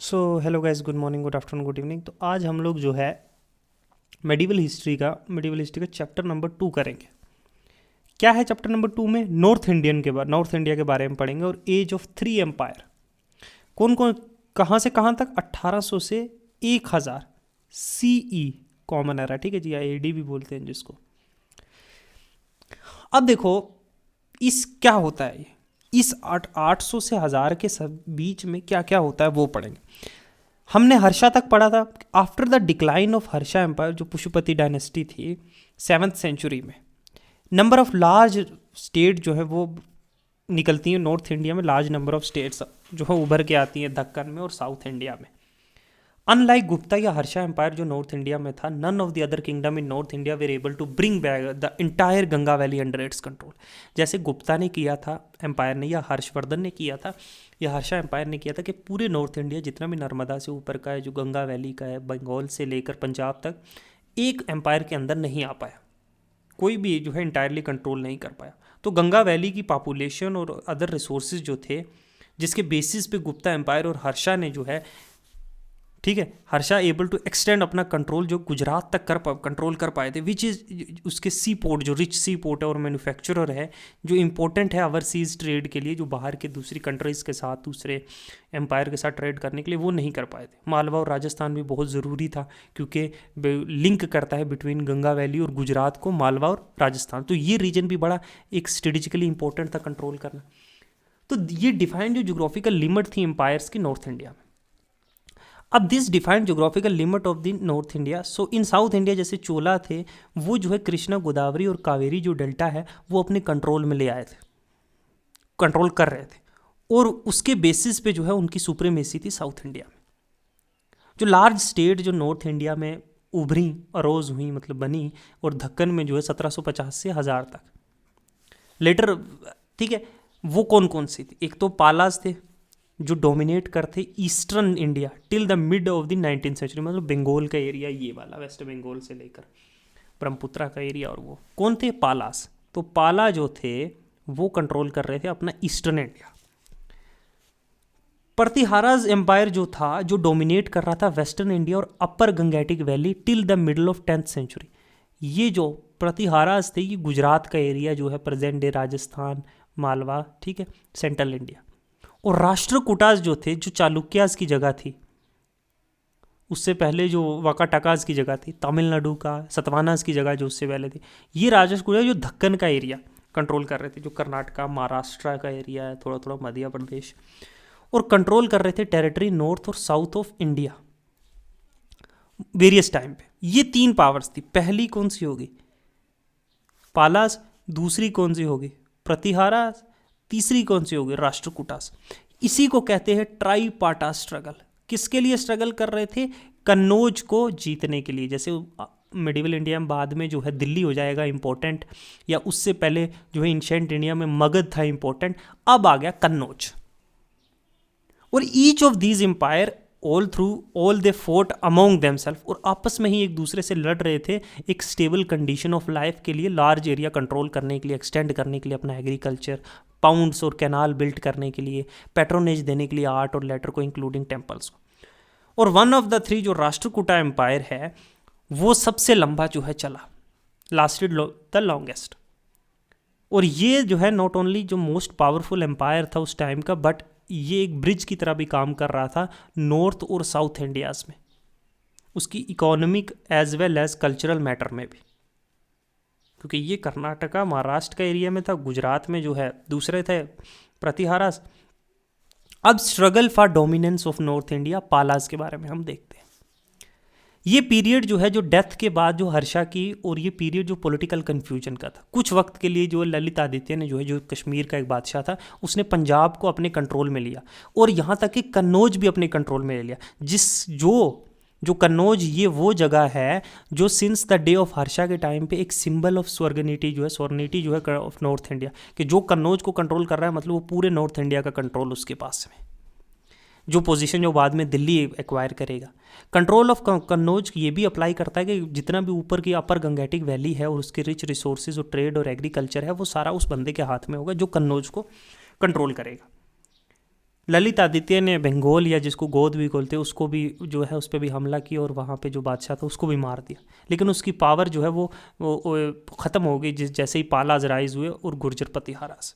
So hello guys, good morning, good afternoon, good evening. तो आज हम लोग जो है मेडिवल हिस्ट्री का चैप्टर नंबर 2 करेंगे। क्या है चैप्टर नंबर 2 में? नॉर्थ इंडिया के बारे में पढ़ेंगे और एज ऑफ 3 एम्पायर। कौन कौन, कहाँ से कहाँ तक? 1800 से 1000 CE कॉमन एरा, ठीक है जी, या AD भी बोलते हैं जिसको। अब देखो इस क्या होता है, इस 800 से 1000 के सब बीच में क्या क्या होता है वो पढ़ेंगे। हमने हर्षा तक पढ़ा था। After the decline of Harsha empire, जो पुष्यपति डायनेस्टी थी 7th सेंचुरी में, नंबर ऑफ लार्ज स्टेट जो है वो निकलती हैं नॉर्थ इंडिया में। लार्ज नंबर ऑफ स्टेट्स जो है उभर के आती हैं दक्कन में और साउथ इंडिया में। अनलाइक गुप्ता या हर्षा एम्पायर जो नॉर्थ इंडिया में था, none of the other kingdom in north India were able to bring back the entire Ganga valley under its control. जैसे गुप्ता ने किया था एम्पायर ने, या हर्षवर्धन ने किया था, या हर्षा एम्पायर ने किया था कि पूरे नॉर्थ इंडिया जितना भी नर्मदा से ऊपर का है, जो गंगा वैली का है, बंगाल से लेकर पंजाब तक, एक एम्पायर के अंदर नहीं आ पाया। कोई भी जो है इंटायरली कंट्रोल नहीं कर पाया। तो गंगा वैली की पॉपुलेशन और अदर रिसोर्सेज जो थे, जिसके बेसिस पे गुप्ता एम्पायर और हर्षा ने जो है, ठीक है, हर्षा एबल टू एक्सटेंड अपना कंट्रोल जो गुजरात तक कंट्रोल कर पाए थे, विच इज़ उसके सी पोर्ट, जो रिच सी पोर्ट है और मैन्युफैक्चरर है, जो इंपॉर्टेंट है ओवरसीज ट्रेड के लिए, जो बाहर के दूसरी कंट्रीज़ के साथ, दूसरे एम्पायर के साथ ट्रेड करने के लिए, वो नहीं कर पाए थे। मालवा और राजस्थान भी बहुत ज़रूरी था क्योंकि लिंक करता है बिटवीन गंगा वैली और गुजरात को, मालवा और राजस्थान। तो ये रीजन भी बड़ा एक स्ट्रेटेजिकली इंपॉर्टेंट था कंट्रोल करना। तो ये डिफाइंड जो जोग्राफिकल लिमिट थी एम्पायर्स की नॉर्थ इंडिया में। अब this defined geographical limit of the north India, so in south India जैसे चोला थे, वो जो है कृष्णा, गोदावरी और कावेरी जो डेल्टा है वो अपने कंट्रोल में ले आए थे, कंट्रोल कर रहे थे, और उसके बेसिस पे जो है उनकी सुप्रीमेसी थी साउथ इंडिया में। जो लार्ज स्टेट जो नॉर्थ इंडिया में उभरी, अरोज हुई, मतलब बनी, और दक्कन में जो है 1750 से 1000 तक लेटर, ठीक है, वो कौन कौन सी थी? एक तो पालास थे जो डोमिनेट करते eastern India till the mid of the 19th century, मतलब बंगाल का एरिया, ये वाला वेस्ट बंगाल से लेकर ब्रह्मपुत्रा का एरिया। और वो कौन थे? पालास। तो पाला जो थे वो कंट्रोल कर रहे थे अपना ईस्टर्न इंडिया। प्रतिहाराज एम्पायर जो था, जो डोमिनेट कर रहा था वेस्टर्न इंडिया और upper Gangetic valley till the middle of 10th century. ये जो प्रतिहाराज थे ये गुजरात का एरिया जो है, प्रेजेंट डे राजस्थान, मालवा, ठीक है, सेंट्रल इंडिया। और राष्ट्रकूटास जो थे, जो चालुक्यास की जगह थी, उससे पहले जो वाकाटकास की जगह थी, तमिलनाडु का सतवानास की जगह जो उससे पहले थी, ये राष्ट्रकूटा जो दक्कन का एरिया कंट्रोल कर रहे थे, जो कर्नाटका, महाराष्ट्र का एरिया है, थोड़ा थोड़ा मध्य प्रदेश, और कंट्रोल कर रहे थे टेरिटरी नॉर्थ और south of India various time पे। ये 3 पावर्स थी। पहली कौन सी होगी? पालास। दूसरी कौन सी होगी? प्रतिहारास। तीसरी कौन सी होगी? राष्ट्रकूटास। इसी को कहते हैं ट्राईपार्टा स्ट्रगल। किसके लिए स्ट्रगल कर रहे थे? कन्नौज को जीतने के लिए। जैसे मिडिवल इंडिया में बाद में जो है दिल्ली हो जाएगा इंपॉर्टेंट, या उससे पहले जो है एंशिएंट इंडिया में मगध था इंपॉर्टेंट, अब आ गया कन्नौज। और each of these empire all they fought among themselves, और आपस में ही एक दूसरे से लड़ रहे थे एक स्टेबल कंडीशन ऑफ लाइफ के लिए, लार्ज एरिया कंट्रोल करने के लिए, एक्सटेंड करने के लिए अपना एग्रीकल्चर, पाउंड्स और कैनाल बिल्ड करने के लिए, पैट्रोनेज देने के लिए आर्ट और लेटर को, इंक्लूडिंग टेम्पल्स को। और वन ऑफ द 3 जो राष्ट्रकूटा एम्पायर है वो सबसे लंबा जो है चला, लास्टेड द लॉन्गेस्ट। और ये जो है नॉट ओनली जो मोस्ट पावरफुल एम्पायर था उस टाइम का, बट ये एक ब्रिज की तरह भी काम कर रहा था नॉर्थ और साउथ इंडियाज में, उसकी economic as well as cultural matter में भी, क्योंकि ये कर्नाटका, महाराष्ट्र का एरिया में था, गुजरात में जो है दूसरे थे प्रतिहारास। अब struggle for dominance of north India, Palas के बारे में हम देखते हैं। ये पीरियड जो है, जो डेथ के बाद जो हर्षा की, और ये पीरियड जो पॉलिटिकल कन्फ्यूजन का था। कुछ वक्त के लिए जो ललित आदित्य ने जो है, जो कश्मीर का एक बादशाह था, उसने पंजाब को अपने कंट्रोल में लिया, और यहाँ तक कि कन्नौज भी अपने कंट्रोल में ले लिया। जो कन्नौज, ये वो जगह है जो since the day of Harsha के टाइम पे एक सिंबल ऑफ स्वर्गनिटी जो है, स्वर्निटी जो है ऑफ नॉर्थ इंडिया, कि जो कन्नौज को कंट्रोल कर रहा है, मतलब वो पूरे नॉर्थ इंडिया का कंट्रोल उसके पास में, जो पोजीशन जो बाद में दिल्ली एक्वायर करेगा। कंट्रोल ऑफ कन्नौज ये भी अप्लाई करता है कि जितना भी ऊपर की अपर गंगेटिक वैली है और उसके रिच रिसोर्सेज और ट्रेड और एग्रीकल्चर है, वो सारा उस बंदे के हाथ में होगा जो कन्नौज को कंट्रोल करेगा। ललित आदित्य ने बंगाल, या जिसको गोद भी बोलते हैं, उसको भी जो है उस पर भी हमला किया और वहाँ पे जो बादशाह था उसको भी मार दिया। लेकिन उसकी पावर जो है वो ख़त्म हो गई जैसे ही पालाज राइज हुए और गुर्जर प्रतिहाराज।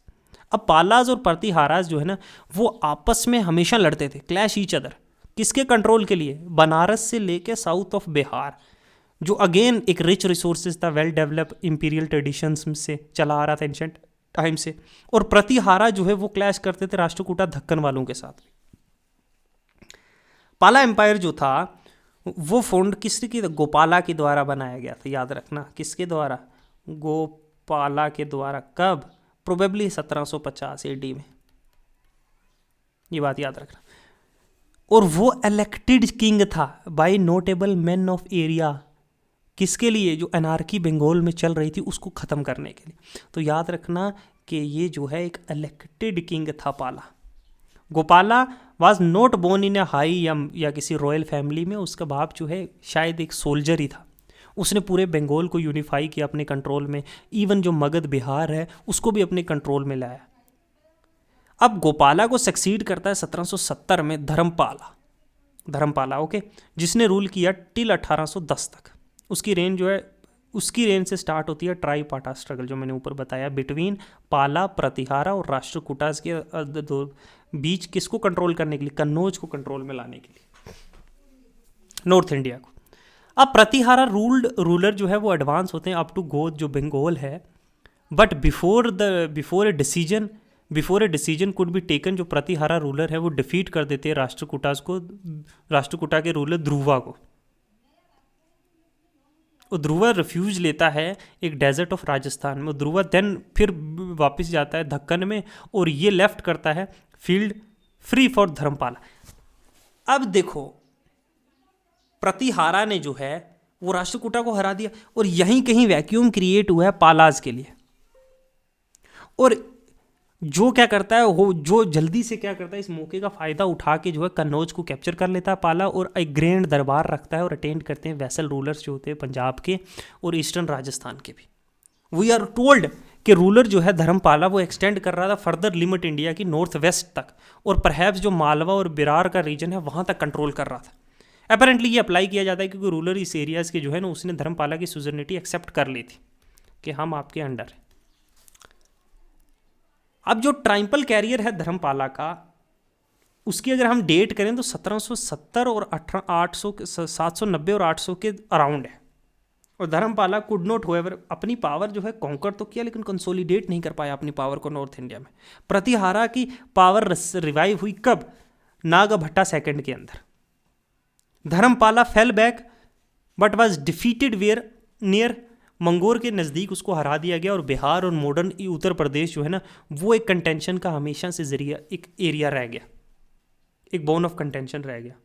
अब पालाज और प्रतिहाराज जो है ना, वो आपस में हमेशा लड़ते थे, क्लैश ईच अदर। किसके कंट्रोल के लिए? बनारस से लेके साउथ ऑफ बिहार, जो अगेन एक रिच रिसोर्सेज था, वेल डेवलप इंपीरियल ट्रेडिशंस से चला आ रहा था एंशंट टाइम से। और प्रतिहारा जो है वो क्लैश करते थे राष्ट्रकूटा दक्कन वालों के साथ। पाला एम्पायर जो था वो फोल्ड किसकी? गोपाला के द्वारा बनाया गया था, याद रखना। किसके द्वारा? गोपाला के द्वारा। कब? प्रोबेबली 1750 एडी में, ये बात याद रखना। और वो इलेक्टेड किंग था by notable man of area. किसके लिए? जो अनार्की बंगाल में चल रही थी उसको ख़त्म करने के लिए। तो याद रखना कि ये जो है एक इलेक्टेड किंग था Pala. Gopala was not born in a high या किसी रॉयल फैमिली में। उसका बाप जो है शायद एक सोल्जर ही था। उसने पूरे बंगाल को यूनिफाई किया अपने कंट्रोल में। इवन जो मगध बिहार है उसको भी अपने कंट्रोल में लाया। अब गोपाला को सक्सीड करता है 1770 में धर्मपाला, ओके, जिसने रूल किया टिल 1810 तक। उसकी रेंज जो है, उसकी रेंज से स्टार्ट होती है ट्राईपाटा स्ट्रगल, जो मैंने ऊपर बताया, बिटवीन पाला, प्रतिहारा और राष्ट्रकूटास के दो बीच। किसको कंट्रोल करने के लिए? कन्नौज को कंट्रोल में लाने के लिए, नॉर्थ इंडिया को। अब प्रतिहारा रूलर जो है वो एडवांस होते हैं अप टू गोद जो बंगाल है। But before a decision could be taken, जो प्रतिहारा रूलर है वो डिफीट कर देते हैं राष्ट्रकूटा के रूलर ध्रुवा को। ध्रुवा रिफ्यूज लेता है एक डेजर्ट ऑफ राजस्थान में। ध्रुवा देन फिर वापस जाता है दक्कन में और ये लेफ्ट करता है फील्ड फ्री फॉर धर्मपाला। अब देखो, प्रतिहारा ने जो है वो राष्ट्रकूटा को हरा दिया और यहीं कहीं वैक्यूम क्रिएट हुआ है पालाज के लिए। और जो क्या करता है, वो जो जल्दी से क्या करता है, इस मौके का फ़ायदा उठा के जो है कन्नौज को कैप्चर कर लेता है पाला और एक ग्रैंड दरबार रखता है और अटेंड करते हैं वैसल रूलर्स जो होते हैं पंजाब के और ईस्टर्न राजस्थान के भी। वी आर टोल्ड कि रूलर जो है धर्मपाला वो एक्सटेंड कर रहा था फर्दर लिमिट इंडिया की नॉर्थ वेस्ट तक, और परहैप्स जो मालवा और बिरार का रीजन है वहाँ तक कंट्रोल कर रहा था। अपेरेंटली ये अप्लाई किया जाता है क्योंकि रूलर इस एरियाज़ के जो है ना, उसने धर्मपाला की सुजर्निटी एक्सेप्ट कर ली थी कि हम आपके अंडर हैं। अब जो ट्राइम्पल कैरियर है धर्मपाला का, उसकी अगर हम डेट करें तो 1770 और 790 और 800 के अराउंड है। और धर्मपाला कुड नॉट होएवर अपनी पावर जो है कॉन्कर तो किया, लेकिन कंसोलिडेट नहीं कर पाया अपनी पावर को नॉर्थ इंडिया में। प्रतिहारा की पावर रिवाइव हुई कब? नागभट्टा सेकंड के अंदर। Dharmapala fell back but was defeated where near Monghyr के नज़दीक उसको हरा दिया गया। और बिहार और मॉडर्न उत्तर प्रदेश जो है ना, वो एक कंटेंशन का हमेशा से जरिया एक एरिया रह गया, एक बोन ऑफ कंटेंशन रह गया।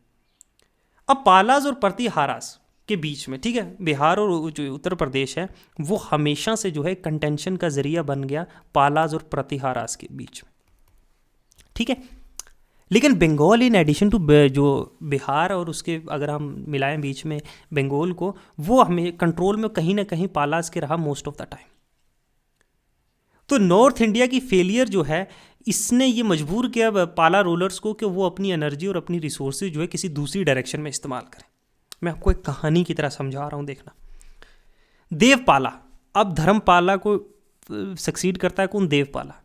अब पालाज और प्रतिहारास के बीच में, ठीक है, बिहार और जो उत्तर प्रदेश है वो हमेशा से जो है कंटेंशन का जरिया बन गया पालाज और प्रतिहारास के बीच में, ठीक है। लेकिन बंगाल इन एडिशन टू जो बिहार और उसके अगर हम मिलाएं बीच में बंगाल को, वो हमें कंट्रोल में कहीं ना कहीं पालाज के रहा मोस्ट ऑफ द टाइम। तो नॉर्थ इंडिया की फेलियर जो है, इसने ये मजबूर किया पाला रूलर्स को कि वो अपनी एनर्जी और अपनी रिसोर्सेज जो है किसी दूसरी डायरेक्शन में इस्तेमाल करें। मैं आपको एक कहानी की तरह समझा रहा हूँ, देखना। देवपाला, अब धर्मपाला को सक्सीड करता है कौन? देवपाला,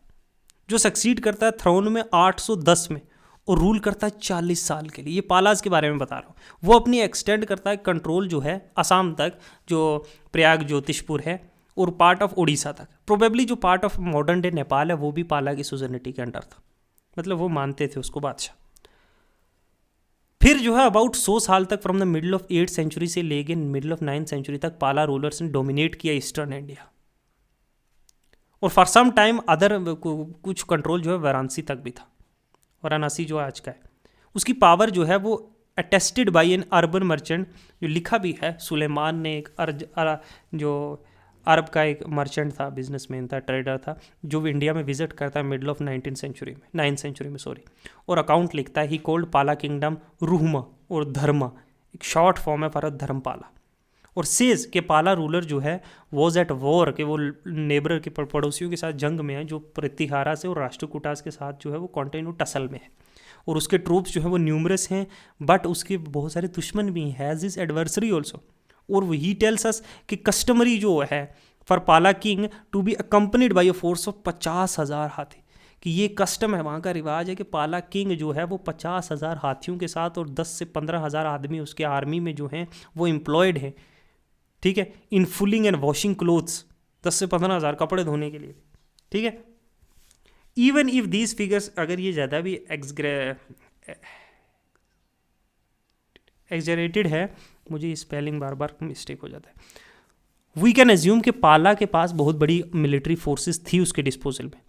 जो सक्सीड करता है थ्रोन में 810 में और रूल करता है 40 साल के लिए। ये पालाज के बारे में बता रहा हूँ। वो अपनी एक्सटेंड करता है कंट्रोल जो है असम तक, जो प्रयाग ज्योतिषपुर है, और पार्ट ऑफ उड़ीसा तक। प्रोबेबली जो part of modern day Nepal है वो भी पाला की सुजर्निटी के अंडर था, मतलब वो मानते थे उसको बादशाह। फिर जो है अबाउट 100 साल तक from the middle of 8th century से लेके मिडिल ऑफ 9th सेंचुरी तक पाला रूलर्स ने डोमिनेट किया ईस्टर्न इंडिया। और फॉर सम टाइम अदर कुछ कंट्रोल जो है वाराणसी तक भी था। वाराणसी जो आज का है, उसकी पावर जो है वो attested by N urban merchant, जो लिखा भी है सुलेमान ने, एक जो अरब का एक मर्चेंट था, बिजनेसमैन था, ट्रेडर था, जो इंडिया में विजिट करता है मिडिल ऑफ 9th सेंचुरी में सॉरी, और अकाउंट लिखता है ही कोल्ड पाला किंगडम रूहमा और धर्मा, एक शॉर्ट फॉर्म है फॉर धर्मपाला। और सेज के पाला रूलर जो है वॉज एट वॉर, के वो नेबर के पड़ोसियों के साथ जंग में है, जो प्रतिहारा से और राष्ट्रकूटास के साथ जो है वो कॉन्टिन्यू टसल में है। और उसके ट्रूप्स जो है वो न्यूमरस हैं, बट उसके बहुत सारे दुश्मन भी हैं, हैज़ इज एडवर्सरी ऑल्सो। और वही टेल्स अस कि कस्टमरी जो है for Pala king to be accompanied by a force of 50,000 हाथी, कि ये कस्टम है, वहाँ का रिवाज है कि पाला किंग जो है वो 50,000 हाथियों के साथ और 10 से 15,000 आदमी उसके आर्मी में जो हैं वो एम्प्लॉयड हैं, ठीक है, इन फुलिंग एंड वॉशिंग क्लोथ्स, 10 से 15,000 कपड़े धोने के लिए, ठीक है। इवन इफ दीज फिगर्स, अगर ये ज़्यादा भी एग्जरेटेड है, मुझे स्पेलिंग बार बार मिस्टेक हो जाता है, वी कैन एज्यूम कि पाला के पास बहुत बड़ी मिलिट्री फोर्सेस थी उसके डिस्पोजल में,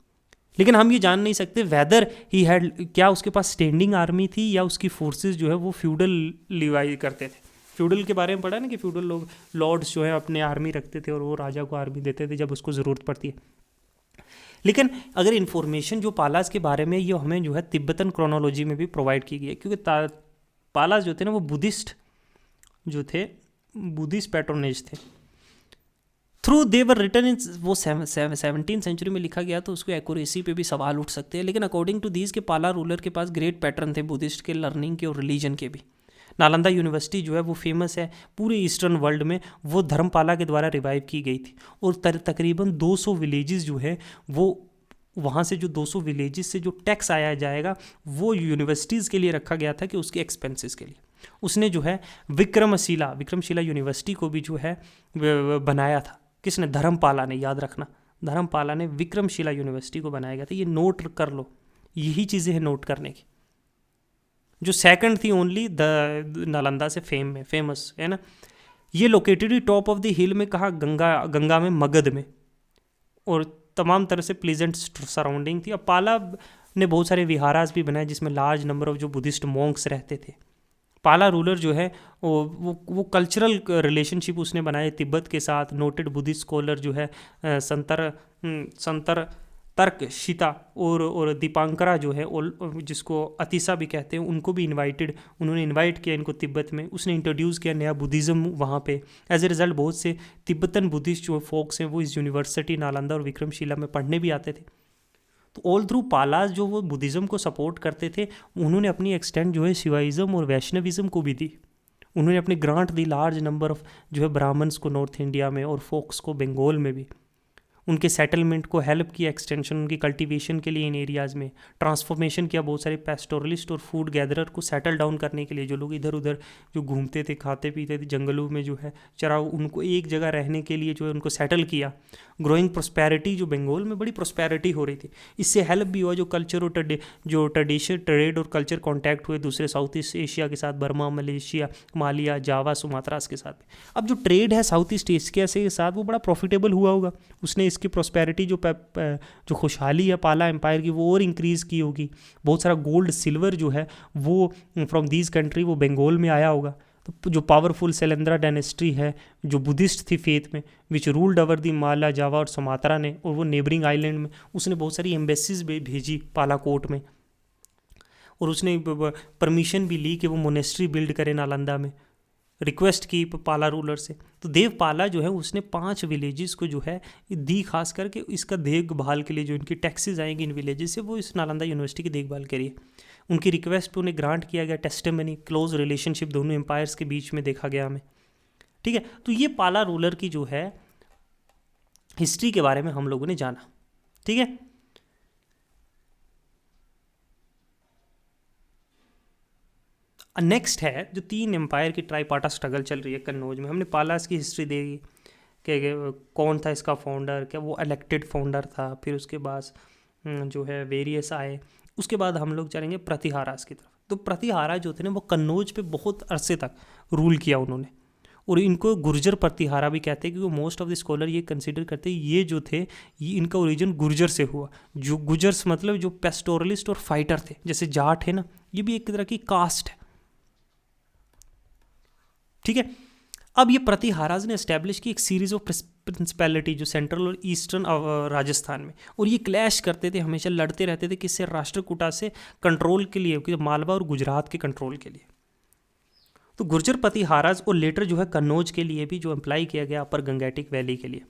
लेकिन हम ये जान नहीं सकते वेदर ही हैड, क्या उसके पास स्टैंडिंग आर्मी थी या उसकी फोर्सेस जो है वो फ्यूडल लिवाई करते थे। फ्यूडल के बारे में पढ़ा ना कि फ्यूडल लोग, लॉर्ड्स जो है अपने आर्मी रखते थे और वो राजा को आर्मी देते थे जब उसको ज़रूरत पड़ती है। लेकिन अगर इन्फॉर्मेशन जो पालास के बारे में ये हमें जो है तिब्बतन क्रोनोलॉजी में भी प्रोवाइड की गई है, क्योंकि पालास जो थे ना वो बुद्धिस्ट जो थे, बुद्धिस्ट पैट्रोनेज थे। Through they were written in, वो 17वीं सेंचुरी में लिखा गया तो उसको एक्यूरेसी पे भी सवाल उठ सकते हैं, लेकिन अकॉर्डिंग टू दीज के पाला रूलर के पास ग्रेट पैटर्न थे बुद्धिस्ट के, लर्निंग के और रिलीजन के भी। नालंदा यूनिवर्सिटी जो है वो फेमस है पूरे ईस्टर्न वर्ल्ड में, वो धर्मपाला के द्वारा रिवाइव की गई थी, और तकरीबन 200 विलेजेस जो है वो वहाँ से जो 200 विलेजेस से जो टैक्स आया जाएगा वो यूनिवर्सिटीज़ के लिए रखा गया था कि उसके एक्सपेंसेस के लिए। उसने जो है विक्रमशिला यूनिवर्सिटी को भी जो है बनाया था, किसने? धर्मपाला ने, याद रखना, धर्मपाला ने विक्रमशिला यूनिवर्सिटी को बनाया गया था। ये नोट कर लो, यही चीज़ें हैं नोट करने की। जो सेकंड थी ओनली द नालंदा से फेमस है ना, ये लोकेटेड टॉप ऑफ द हिल में, कहा? गंगा में, मगध में, और तमाम तरह से प्लीजेंट सराउंडिंग थी। अब पाला ने बहुत सारे विहारास भी बनाए जिसमें लार्ज नंबर ऑफ जो बुद्धिस्ट मॉन्क्स रहते थे। पाला रूलर जो है वो कल्चरल रिलेशनशिप उसने बनाए तिब्बत के साथ। नोटेड बुद्धिस्ट स्कॉलर जो है संतर तर्कशिता और दीपांकरा जो है, और जिसको अतिसा भी कहते हैं, उनको भी उन्होंने इनवाइट किया इनको तिब्बत में। उसने इंट्रोड्यूस किया नया बुद्धिज़्म वहाँ पे। एज ए रिज़ल्ट बहुत से तिब्बतन बुद्धिस्ट जो फोक्स हैं वो इस यूनिवर्सिटी नालंदा और विक्रमशिला में पढ़ने भी आते थे। तो ऑल थ्रू पालास जो वो बुद्धिज़्म को सपोर्ट करते थे, उन्होंने अपनी एक्सटेंट जो है शिवाइज़म और वैष्णविज़्म को भी दी। उन्होंने अपनी grant the large number of जो है ब्राह्मण्स को नॉर्थ इंडिया में, और फोक्स को बंगाल में भी। उनके सेटलमेंट को हेल्प किया, एक्सटेंशन उनकी कल्टीवेशन के लिए इन एरियाज़ में। ट्रांसफॉर्मेशन किया बहुत सारे पेस्टोरलिस्ट और फूड गैदरर को सेटल डाउन करने के लिए, जो लोग इधर उधर जो घूमते थे, खाते पीते थे, जंगलों में जो है चराओ, उनको एक जगह रहने के लिए जो है उनको सेटल किया। ग्रोइंग प्रोस्पेरिटी, जो बंगाल में बड़ी प्रोस्पेरिटी हो रही थी, इससे हेल्प भी हुआ। जो कल्चर और जो ट्रेडिशन, ट्रेड और कल्चर कॉन्टैक्ट हुए दूसरे साउथ ईस्ट एशिया के साथ, बर्मा, मलेशिया, मालिया, जावा, सुमात्रास के साथ। अब जो ट्रेड है साउथ ईस्ट एशिया के साथ वो बड़ा प्रॉफिटेबल हुआ होगा। उसने इसकी प्रोस्पेरिटी जो खुशहाली है पाला एम्पायर की वो और इंक्रीज़ की होगी। बहुत सारा गोल्ड सिल्वर जो है वो फ्रॉम दीज कंट्री वो बंगाल में आया होगा। तो जो पावरफुल सेलेंद्रा डायनेस्टी है जो बुद्धिस्ट थी फेथ में, विच रूल्ड ओवर दी माला, जावा और सुमात्रा ने, और वो नेबरिंग आइलैंड में उसने बहुत सारी एम्बेसीज भेजी पालाकोट में, और उसने परमिशन भी ली कि वो मोनेस्ट्री बिल्ड करे नालंदा में, रिक्वेस्ट की पाला रूलर से। तो देवपाला जो है उसने 5 विलेजेस को जो है दी, खास करके इसका देखभाल के लिए, जो इनकी टैक्सेस आएंगी इन विलेजेस से, वो इस नालंदा यूनिवर्सिटी की देखभाल करिए। उनकी रिक्वेस्ट पे उन्हें ग्रांट किया गया टेस्टिमनी, क्लोज रिलेशनशिप दोनों एम्पायर्स के बीच में देखा गया हमें, ठीक है। तो ये पाला रूलर की जो है हिस्ट्री के बारे में हम लोगों ने जाना, ठीक है। नेक्स्ट है जो 3 एम्पायर की ट्राईपाटा स्ट्रगल चल रही है कन्नौज में। हमने पालास की हिस्ट्री देगी कि कौन था इसका फाउंडर, क्या वो इलेक्टेड फाउंडर था, फिर उसके बाद जो है वेरियस आए। उसके बाद हम लोग चलेंगे प्रतिहारास की तरफ। तो प्रतिहारा जो थे ना वो कन्नौज पे बहुत अरसे तक रूल किया उन्होंने, और इनको गुर्जर प्रतिहारा भी कहते हैं, क्योंकि मोस्ट ऑफ द स्कॉलर ये कंसिडर करते हैं ये जो थे ये इनका ओरिजिन गुर्जर से हुआ। जो गुर्जर्स मतलब जो पेस्टोरलिस्ट और फाइटर थे, जैसे जाट है ना, ये भी एक तरह की कास्ट है, ठीक है। अब ये प्रतिहाराज ने एस्टैब्लिश की एक सीरीज ऑफ प्रिंसिपैलिटी जो सेंट्रल और ईस्टर्न राजस्थान में, और ये क्लैश करते थे, हमेशा लड़ते रहते थे किससे? राष्ट्रकूटा से कंट्रोल के लिए, मालवा और गुजरात के कंट्रोल के लिए। तो गुर्जर प्रतिहाराज और लेटर जो है कन्नौज के लिए भी जो अप्लाई किया गया अपर गंगेटिक वैली के लिए।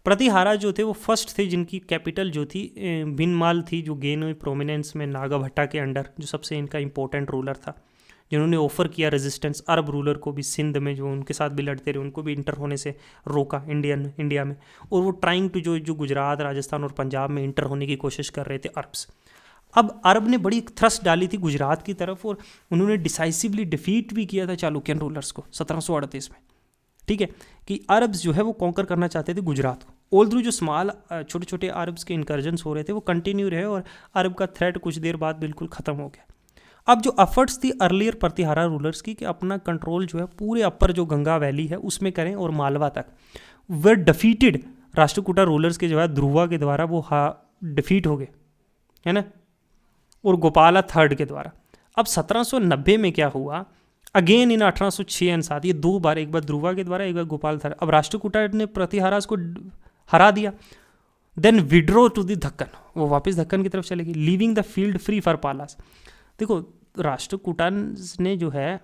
प्रतिहारा जो थे वो फर्स्ट थे जिनकी कैपिटल जो थी भिनमाल थी, जो गेन हुई प्रोमिनेंस में नागाभट्टा के अंडर, जो सबसे इनका इंपॉर्टेंट रूलर था, जिन्होंने ऑफर किया रेजिस्टेंस अरब रूलर को भी, सिंध में जो उनके साथ भी लड़ते रहे उनको भी इंटर होने से रोका इंडिया में। और वो ट्राइंग टू जो गुजरात, राजस्थान और पंजाब में इंटर होने की कोशिश कर रहे थे अरब्स। अब अरब ने बड़ी थ्रस्ट डाली थी गुजरात की तरफ, और उन्होंने डिसाइसिवली डिफीट भी किया था चालुक्यन रूलर्स को 1738 में। ठीक है, कि अरब्स जो है वो कॉन्कर करना चाहते थे गुजरात को। ऑल थ्रू जो स्मॉल छोटे छोटे अरब्स के इनकर्जन्स हो रहे थे वो कंटिन्यू रहे, और अरब का थ्रेट कुछ देर बाद बिल्कुल ख़त्म हो गया। अब जो एफर्ट्स थी अर्लियर प्रतिहारा रूलर्स की कि अपना कंट्रोल जो है पूरे अपर जो गंगा वैली है उसमें करें और मालवा तक, वे डिफीटेड राष्ट्रकूटा रूलर्स के जो है ध्रुवा के द्वारा वो डिफीट हो गए, है ना, और गोपाला थर्ड के द्वारा। अब 1790 में क्या हुआ, अगेन इन 1806 एंड 7, ये दो बार, एक बार ध्रुवा के द्वारा, एक बार गोपाल थर्ड। अब राष्ट्रकूटा ने प्रतिहारास को हरा दिया, then withdrew to the Deccan, वो वापस दक्कन की तरफ चले गई, leaving the field free for Palas. देखो राष्ट्रकूटा ने जो है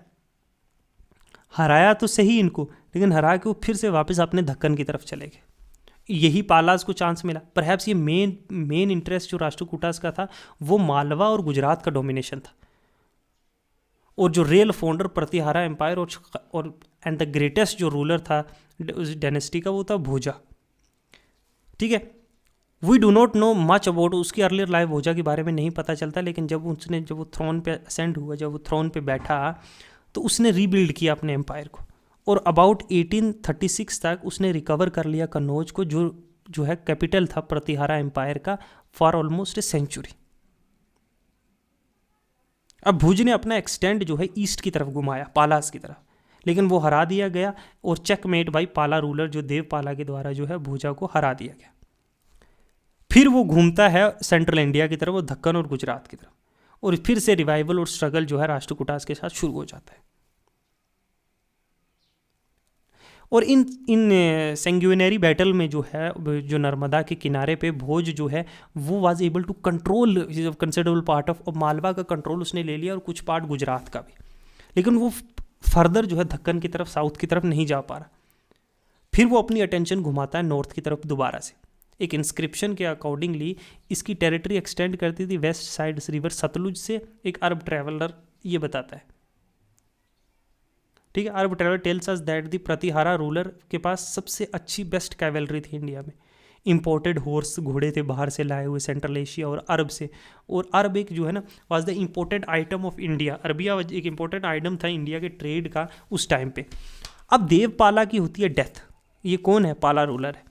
हराया तो सही इनको, लेकिन हरा के वो फिर से वापस अपने दक्कन की तरफ चले गए। यही पालास को चांस मिला। परहैप्स ये मेन इंटरेस्ट जो राष्ट्रकूटास का था वो मालवा और गुजरात का डोमिनेशन था, और जो रियल फाउंडर प्रतिहारा एम्पायर और एंड द ग्रेटेस्ट जो रूलर था उस डायनेस्टी का वो था भोजा। ठीक है, we do not know much about उसकी अर्लियर लाइफ, भोजा के बारे में नहीं पता चलता, लेकिन जब वो थ्रोन पे असेंड हुआ, जब वो थ्रोन पे बैठा तो उसने रीबिल्ड किया अपने एम्पायर को, और अबाउट 1836 तक उसने रिकवर कर लिया कन्नौज को, जो है कैपिटल था प्रतिहारा एम्पायर का, फॉर ऑलमोस्ट ए सेंचुरी। अब भुज ने अपना एक्सटेंड जो है ईस्ट की तरफ घुमाया, पालास की तरफ, लेकिन वो हरा दिया गया, और चेकमेट बाई पाला रूलर जो देवपाला के द्वारा जो है भुजा को हरा दिया गया। फिर वो घूमता है सेंट्रल इंडिया की तरफ, वो दक्कन और गुजरात की तरफ, और फिर से रिवाइवल और स्ट्रगल जो है राष्ट्रकूटास के साथ शुरू हो जाता है। और इन सेंग्युइनरी बैटल में जो है, जो नर्मदा के किनारे पे भोज जो है वो was able to control considerable part of Malwa का कंट्रोल उसने ले लिया, और कुछ पार्ट गुजरात का भी, लेकिन वो फर्दर जो है दक्कन की तरफ, साउथ की तरफ नहीं जा पा रहा। फिर वो अपनी अटेंशन घुमाता है नॉर्थ की तरफ दोबारा से। एक इंस्क्रिप्शन के अकॉर्डिंगली इसकी टेरिटरी एक्सटेंड करती थी वेस्ट साइड रिवर सतलुज से, एक अरब ट्रैवलर ये बताता है। ठीक है, Arab traveller tells us that the Pratihara ruler के पास सबसे अच्छी बेस्ट कैवलरी थी इंडिया में, इंपोर्टेड हॉर्स घोड़े थे बाहर से लाए हुए सेंट्रल एशिया और अरब से, और अरब एक जो है ना was the important item of India, Arabia एक इम्पोर्टेंट आइटम था इंडिया के ट्रेड का उस टाइम पे। अब देवपाला की होती है डेथ, ये कौन है, पाला रूलर है,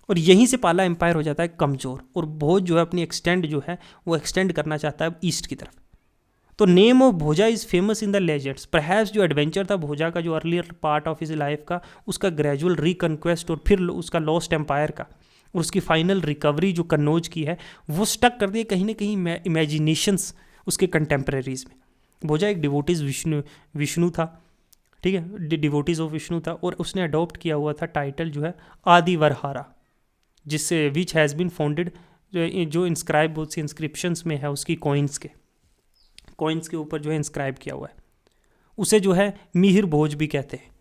और यहीं से पाला एम्पायर हो जाता है कमज़ोर, और भोज जो है अपनी एक्सटेंड जो है वो एक्सटेंड करना चाहता है ईस्ट की तरफ। तो name of Bhoja is famous in the legends. Perhaps जो एडवेंचर था भोजा का, जो earlier part of his life का, उसका ग्रेजुअल रिकन्क्वेस्ट और फिर उसका लॉस्ट एम्पायर का, और उसकी फाइनल रिकवरी जो कन्नौज की है, वो स्टक कर दिए कहीं ना कहीं इमेजिनेशंस उसके कंटेम्प्रेरीज में। भोजा एक डिवोटीज विष्णु था, ठीक है, डिवोटीज ऑफ विष्णु था, और उसने अडॉप्ट किया हुआ था टाइटल जो है आदिवरहारा, जिससे विच हैज़ बीन फाउंडेड, जो इंस्क्राइब उसकी इंस्क्रिप्शंस में है, उसकी कॉइन्स के ऊपर जो है इंस्क्राइब किया हुआ है, उसे जो है मिहिर भोज भी कहते हैं।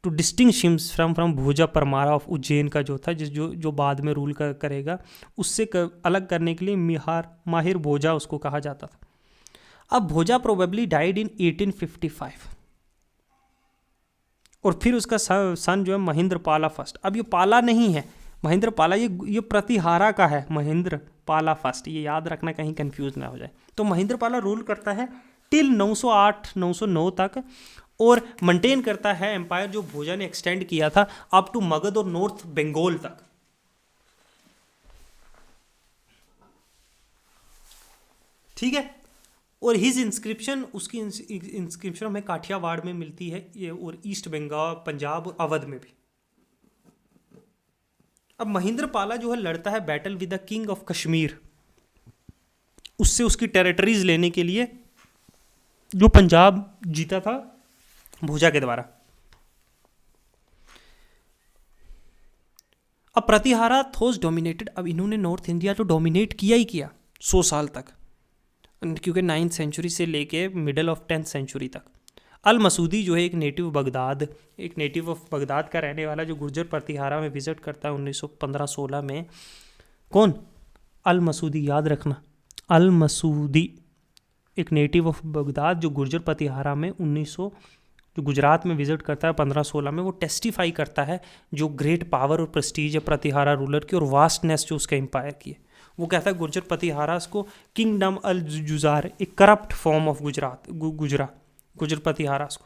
टू डिस्टिंग्विश हिम फ्रॉम भोजा परमारा ऑफ उज्जैन का जो था, जो बाद में रूल करेगा, उससे अलग करने के लिए माहिर भोजा उसको कहा जाता था। अब भोजा प्रोबेबली डाइड इन 1855, और फिर उसका सन जो है महेंद्र पाला फर्स्ट। अब ये पाला नहीं है महेंद्र पाला, ये प्रतिहारा का है महेंद्र पाला फर्स्ट, ये याद रखना कहीं कंफ्यूज ना हो जाए। तो महेंद्र पाला रूल करता है टिल 908-909 तक, और मेंटेन करता है एम्पायर जो भोजा ने एक्सटेंड किया था अप टू मगध और नॉर्थ बंगाल तक। ठीक है, और हिज इंस्क्रिप्शन, उसकी इंस्क्रिप्शन हमें काठियावाड़ में मिलती है ये, और ईस्ट बंगाल, पंजाब और अवध में भी। अब महेंद्र पाला जो है लड़ता है battle with the king of Kashmir, उससे उसकी टेरिटरीज लेने के लिए, जो पंजाब जीता था भोजा के द्वारा। अब प्रतिहारा थोस डोमिनेटेड, अब इन्होंने नॉर्थ इंडिया तो डोमिनेट किया ही किया 100 साल तक, क्योंकि 9th सेंचुरी से लेके मिडल ऑफ 10th सेंचुरी तक। अल मसूदी जो है एक नेटिव ऑफ बगदाद का रहने वाला, जो गुर्जर प्रतिहारा में विजिट करता है 1915-16 में। कौन? अल मसूदी, याद रखना, अल मसूदी एक नेटिव ऑफ बगदाद जो गुर्जर प्रतिहारा में जो गुजरात में विजिट करता है 1516 में। वो टेस्टिफाई करता है जो ग्रेट पावर और प्रेस्टीज है प्रतिहारा रूलर की और वास्टनेस जो उसका एम्पायर की है। वो कहता है गुर्जर प्रतिहारास को किंगडम अल जुजार, एक करप्ट फॉर्म ऑफ गुजर प्रतिहारास को,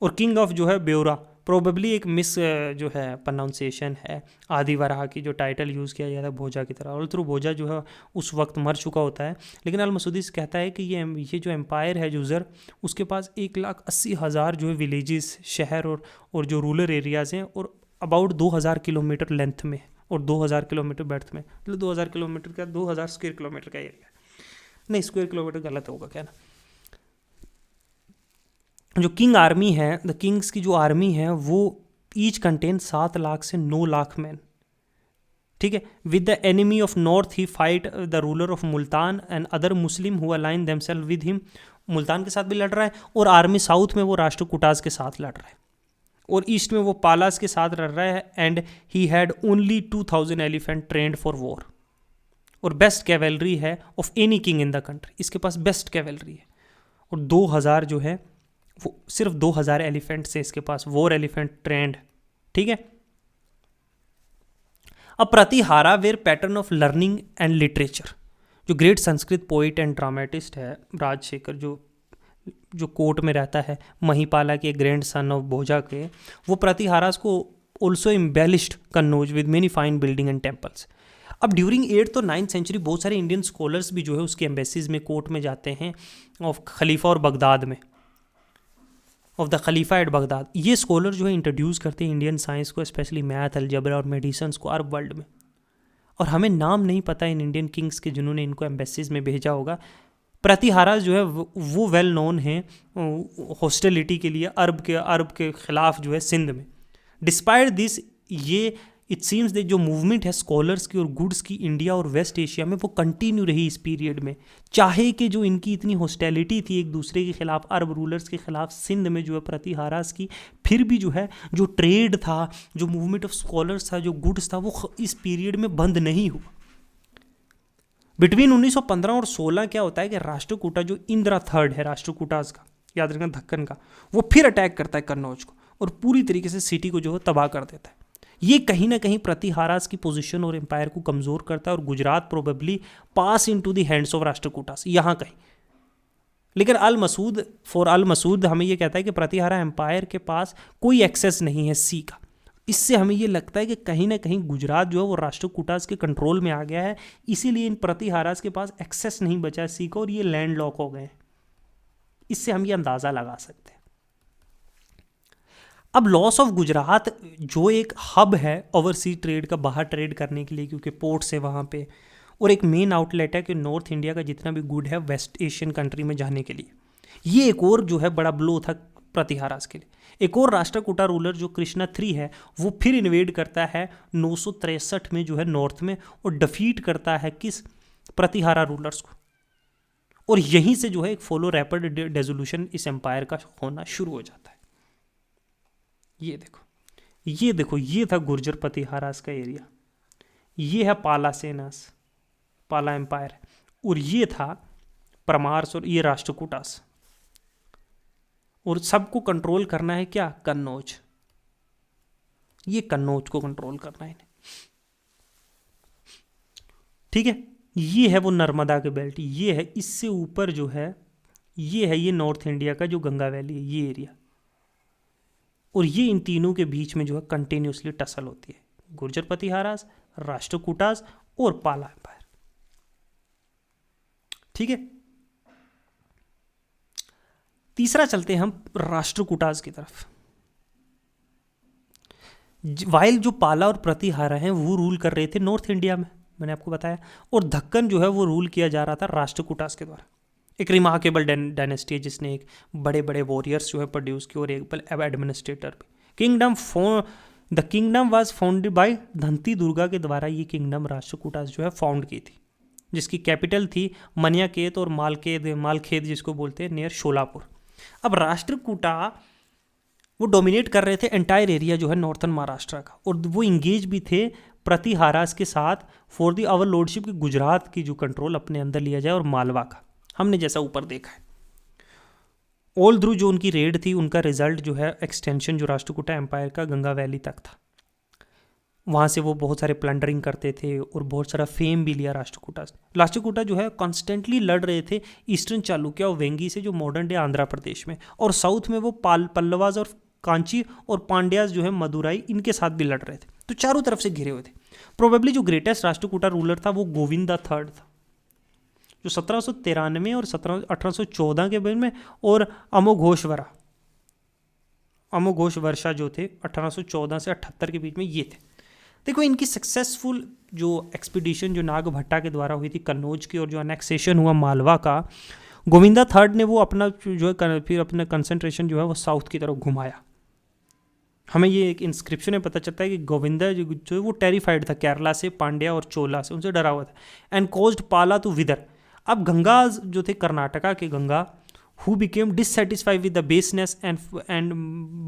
और किंग ऑफ जो है ब्योरा, प्रोबेबली एक मिस जो है प्रोनाउंसिएशन है आदि वराह की, जो टाइटल यूज़ किया जाता है भोजा की तरह। और थ्रू भोजा जो है उस वक्त मर चुका होता है, लेकिन अल मसूदी कहता है कि ये जो एम्पायर है जुज़र, उसके पास 1,80,000 जो है विलेजेस, शहर और जो रूरल एरियाज़ हैं, और अबाउट 2,000 किलोमीटर लेंथ में और 2,000 किलोमीटर breadth में, मतलब 2,000 किलोमीटर का 2,000 स्क्वायर किलोमीटर का एरिया, नहीं स्क्वायर किलोमीटर गलत होगा क्या ना। जो किंग आर्मी है, द किंग्स की जो आर्मी है वो ईच कंटेन 7 लाख से 9 लाख मैन, ठीक है। With the enemy of north he fight the ruler of Multan and other Muslim who align themselves with him. Multan के साथ भी लड़ रहा है, और आर्मी साउथ में वो राष्ट्रकूटास के साथ लड़ रहा है, और ईस्ट में वो पालास के साथ लड़ रहा है। And he had only 2,000 elephant trend for war, और बेस्ट कैवेलरी है of any king in the country, इसके पास बेस्ट कैवेलरी है। और 2,000 जो है वो सिर्फ 2,000 एलिफेंट से इसके पास वॉर एलिफेंट ट्रेंड, ठीक है। अब Pratihara were patron of learning and literature. जो great Sanskrit poet and dramatist है राजशेखर, जो कोर्ट में रहता है, महिपाला के ग्रैंड सन ऑफ भोजा के, वो प्रतिहारास को also embellished Kannauj with many fine building and temples. अब ड्यूरिंग 8th और 9th सेंचुरी बहुत सारे इंडियन स्कॉलर्स भी जो है उसके एम्बेसीज में कोर्ट में जाते हैं ऑफ खलीफा और बगदाद में, ऑफ द खलीफा एट बगदाद। ये स्कॉलर जो है इंट्रोड्यूस करते हैं इंडियन साइंस को, स्पेशली मैथ, अलजबरा और मेडिसिन्स को अरब वर्ल्ड में। और हमें नाम नहीं पता इन इंडियन किंग्स के जिन्होंने इनको एम्बेसीज में भेजा होगा। प्रतिहारा जो है वो वेल नोन है हॉस्टिलिटी के लिए अरब के ख़िलाफ़ जो है सिंध में। डिस्पाइट दिस, ये इट सीम्स दैट जो मूवमेंट है स्कॉलर्स की और गुड्स की इंडिया और वेस्ट एशिया में, वो कंटिन्यू रही इस पीरियड में। चाहे कि जो इनकी इतनी हॉस्टिलिटी थी एक दूसरे के खिलाफ, अरब रूलर्स के खिलाफ सिंध में जो है प्रतिहारास की, फिर भी जो है जो ट्रेड था, जो मूवमेंट ऑफ स्कॉलर्स था, जो गुड्स था, वो इस पीरियड में बंद नहीं हुआ। बिटवीन 1915 और 16 क्या होता है कि राष्ट्रकूटा जो इंदिरा थर्ड है राष्ट्रकूटास का, याद रखना दक्कन का, वो फिर अटैक करता है कन्नौज को और पूरी तरीके से सिटी को जो है तबाह कर देता है। ये कहीं ना कहीं प्रतिहारास की पोजीशन और एम्पायर को कमज़ोर करता है, और Gujarat probably pass into the hands of Rashtrakutas यहाँ कहीं। लेकिन अल मसूद हमें ये कहता है कि प्रतिहारा एम्पायर के पास कोई एक्सेस नहीं है सी का। इससे हमें ये लगता है कि कहीं ना कहीं गुजरात जो है वो राष्ट्रकूटास के कंट्रोल में आ गया है, इसीलिए इन प्रतिहारास के पास एक्सेस नहीं बचा है सी का, और ये लैंड लॉक हो गए। इससे हम ये अंदाज़ा लगा सकते हैं। अब लॉस ऑफ गुजरात जो एक हब है ओवरसी ट्रेड का, बाहर ट्रेड करने के लिए, क्योंकि पोर्ट्स है वहाँ पे, और एक मेन आउटलेट है कि नॉर्थ इंडिया का जितना भी गुड है वेस्ट एशियन कंट्री में जाने के लिए। ये एक और जो है बड़ा ब्लो था प्रतिहारास के लिए। एक और राष्ट्रकूटा रूलर जो कृष्णा 3 है, वो फिर इन्वेड करता है 963 में जो है नॉर्थ में, और डिफीट करता है किस? प्रतिहारा रूलर्स को। और यहीं से जो है एक फॉलो रैपिड डेजोल्यूशन इस एम्पायर का होना शुरू हो जाता है। ये देखो ये था गुर्जर प्रतिहारास का एरिया, ये है पाला एम्पायर, और ये था परमार्स, और ये राष्ट्रकूटास, और सबको कंट्रोल करना है क्या? कन्नौज। ये कन्नौज को कंट्रोल करना है इन्हें, ठीक है। ये है वो नर्मदा के बेल्ट, ये है इससे ऊपर जो है ये है ये नॉर्थ इंडिया का जो गंगा वैली है, ये एरिया, और ये इन तीनों के बीच में जो है कंटिन्यूसली टसल होती है, गुर्जर प्रतिहारास, राष्ट्रकूटास और पाला एम्पायर, ठीक है। तीसरा चलते हैं हम राष्ट्रकूटास की तरफ। वाइल जो पाला और प्रतिहारा हैं वो रूल कर रहे थे नॉर्थ इंडिया में, मैंने आपको बताया, और दक्कन जो है वो रूल किया जा रहा था राष्ट्रकूटास के द्वारा। एक रिमार्केबल डायनेस्टी है जिसने एक बड़े बड़े वॉरियर्स जो है प्रोड्यूस किए, और एक एडमिनिस्ट्रेटर भी। The kingdom was founded by Dantidurga के द्वारा ये किंगडम राष्ट्रकूटास जो है फाउंड की थी, जिसकी कैपिटल थी मनियाकेत और मालखेद जिसको बोलते हैं नियर शोलापुर। अब राष्ट्रकूटा वो डोमिनेट कर रहे थे एंटायर एरिया जो है नॉर्थन महाराष्ट्र का, और वो इंगेज भी थे प्रतिहारास के साथ फॉर दी आवर लॉर्डशिप की गुजरात की जो कंट्रोल अपने अंदर लिया जाए और मालवा का, हमने जैसा ऊपर देखा है। ऑल थ्रू जो उनकी रेड थी उनका रिजल्ट जो है एक्सटेंशन जो राष्ट्रकूटा एम्पायर का गंगा वैली तक था। वहाँ से वो बहुत सारे प्लंडरिंग करते थे और बहुत सारा फेम भी लिया राष्ट्रकूटा से। राष्ट्रकूटा जो है कॉन्स्टेंटली लड़ रहे थे ईस्टर्न चालुक्य और वेंगी से जो मॉडर्न डे आंध्र प्रदेश में, और साउथ में वो पल्लवाज और कांची और पांड्याज जो है मदुराई, इनके साथ भी लड़ रहे थे। तो चारों तरफ से घिरे हुए थे। प्रोबेबली जो ग्रेटेस्ट राष्ट्रकूटा रूलर था वो गोविंदा थर्ड था, जो 1793 और 1814 के बीच में, और अमोघोष वर्षा जो थे 1814 से 78 के बीच में ये थे। देखो इनकी सक्सेसफुल जो एक्सपीडिशन जो नागभट्टा के द्वारा हुई थी कन्नौज की, और जो अनेक्सेशन हुआ मालवा का, गोविंदा थर्ड ने वो अपना जो है फिर अपना कंसंट्रेशन जो है वो साउथ की तरफ घुमाया। हमें ये एक इंस्क्रिप्शन में पता चलता है कि गोविंदा जो है वो टेरिफाइड था केरला से, पांड्या और चोला से, उनसे डरा हुआ था, एंड कॉज्ड पाला टू विदर। अब गंगा जो थे कर्नाटका के Ganga, who became dissatisfied with the baseness and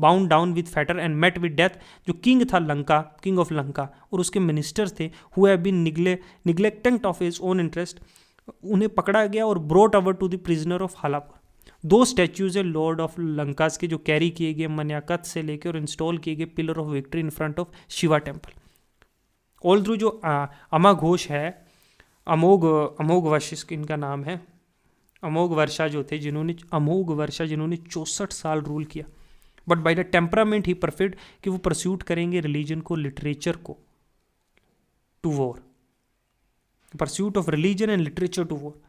bound down with fetter and met with death, जो किंग था लंका, किंग ऑफ लंका, और उसके मिनिस्टर्स थे who have been neglectant of his own interest, उन्हें पकड़ा गया और brought over to the prisoner of Halapur. दो स्टैच्यूज है लॉर्ड ऑफ लंकास के जो कैरी किए गए मन्याकत से लेकर और इंस्टॉल किए गए pillar of victory in front of Shiva temple. All through जो अमा घोष है, अमोघ वर्ष इनका नाम है, अमोघ वर्षा जो थे जिन्होंने 64 साल रूल किया, but by the temperament he perfect कि वो परस्यूट करेंगे रिलीजन को, लिटरेचर को to war, pursuit of religion and literature to war.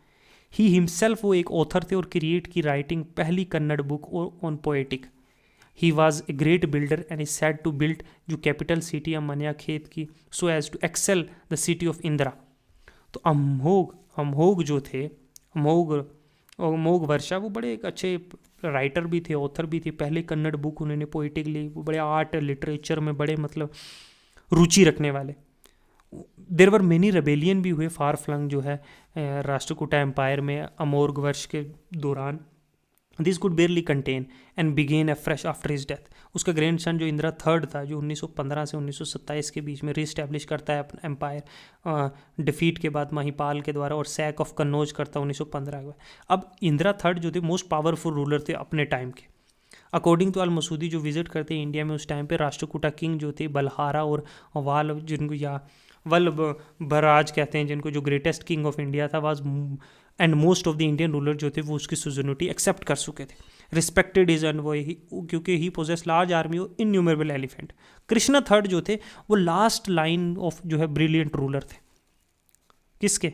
He himself वो एक ऑथर थे और क्रिएट की राइटिंग पहली Kannada book on poetic. He was a great builder and is said to build जो कैपिटल सिटी है मनिया खेत की, so as to excel the city of Indra. तो अमोघ जो थे, अमोघ वर्षा वो बड़े एक अच्छे राइटर भी थे, ऑथर भी थे। पहले कन्नड़ बुक उन्होंने पोइटिक ली, वो बड़े आर्ट लिटरेचर में बड़े मतलब रुचि रखने वाले। देर वर मेनी रेबेलियन भी हुए फार फ्लंग जो है राष्ट्रकूटा एम्पायर में अमोघ वर्ष के दौरान। This could barely contain and began fresh after his death. उसका ग्रैंड सन जो इंदिरा थर्ड था, जो 1915 से 1927 के बीच में रीस्टैब्लिश करता है अपना एम्पायर डिफीट के बाद महिपाल के द्वारा, और सैक ऑफ कन्नौज करता है 1915 में। अब इंदिरा थर्ड जो थे मोस्ट पावरफुल रूलर थे अपने टाइम के। अकॉर्डिंग टू अल मसूदी जो विजिट करते हैं इंडिया में उस टाइम पे, राष्ट्रकूटा किंग जो थे बलहारा और वाल, जिनको या वल्लभराज कहते हैं, जिनको जो ग्रेटेस्ट किंग ऑफ इंडिया था, was and most of the Indian ruler जो थे वो उसकी सुजनिटी एक्सेप्ट कर चुके थे। रिस्पेक्टेड इज एंड वो क्योंकि ही पोजेस लार्ज आर्मी और इनन्यूमरेबल एलिफेंट। कृष्ण थर्ड जो थे वो लास्ट लाइन ऑफ जो है ब्रिलियंट रूलर थे। किसके?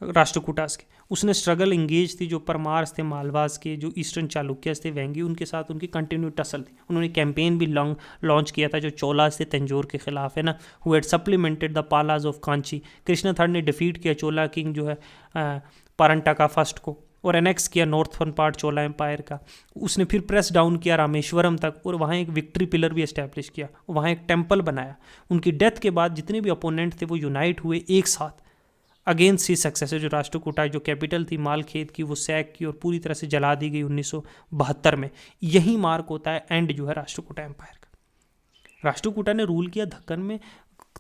राष्ट्रकूटास के। उसने स्ट्रगल इंगेज थी, जो परमार्स थे मालवास के, जो ईस्टर्न चालुक्यस थे वेंगी, उनके साथ उनकी कंटिन्यू टसल थी। उन्होंने कैंपेन भी लॉन्च किया था जो चोलास थे तंजौर के खिलाफ, है ना, who had supplemented the Palas of Kanchi. Krishna third ने डिफीट किया चोला किंग जो है पारंटाका फर्स्ट को, और एनेक्स किया नॉर्थर्न पार्ट चोला एम्पायर का। उसने फिर प्रेस डाउन किया रामेश्वरम तक, और वहाँ एक विक्ट्री पिलर भी एस्टैब्लिश किया, वहाँ एक टेम्पल बनाया। उनकी डेथ के बाद जितने भी अपोनेंट थे वो यूनाइट हुए एक साथ अगेंस्ट ही सक्सेसर। जो राष्ट्रकूटा जो कैपिटल थी मालखेत की, वो सैक की और पूरी तरह से जला दी गई 1972 में। यही मार्क होता है एंड जो है राष्ट्रकूटा एम्पायर का। राष्ट्रकूटा ने रूल किया दक्कन में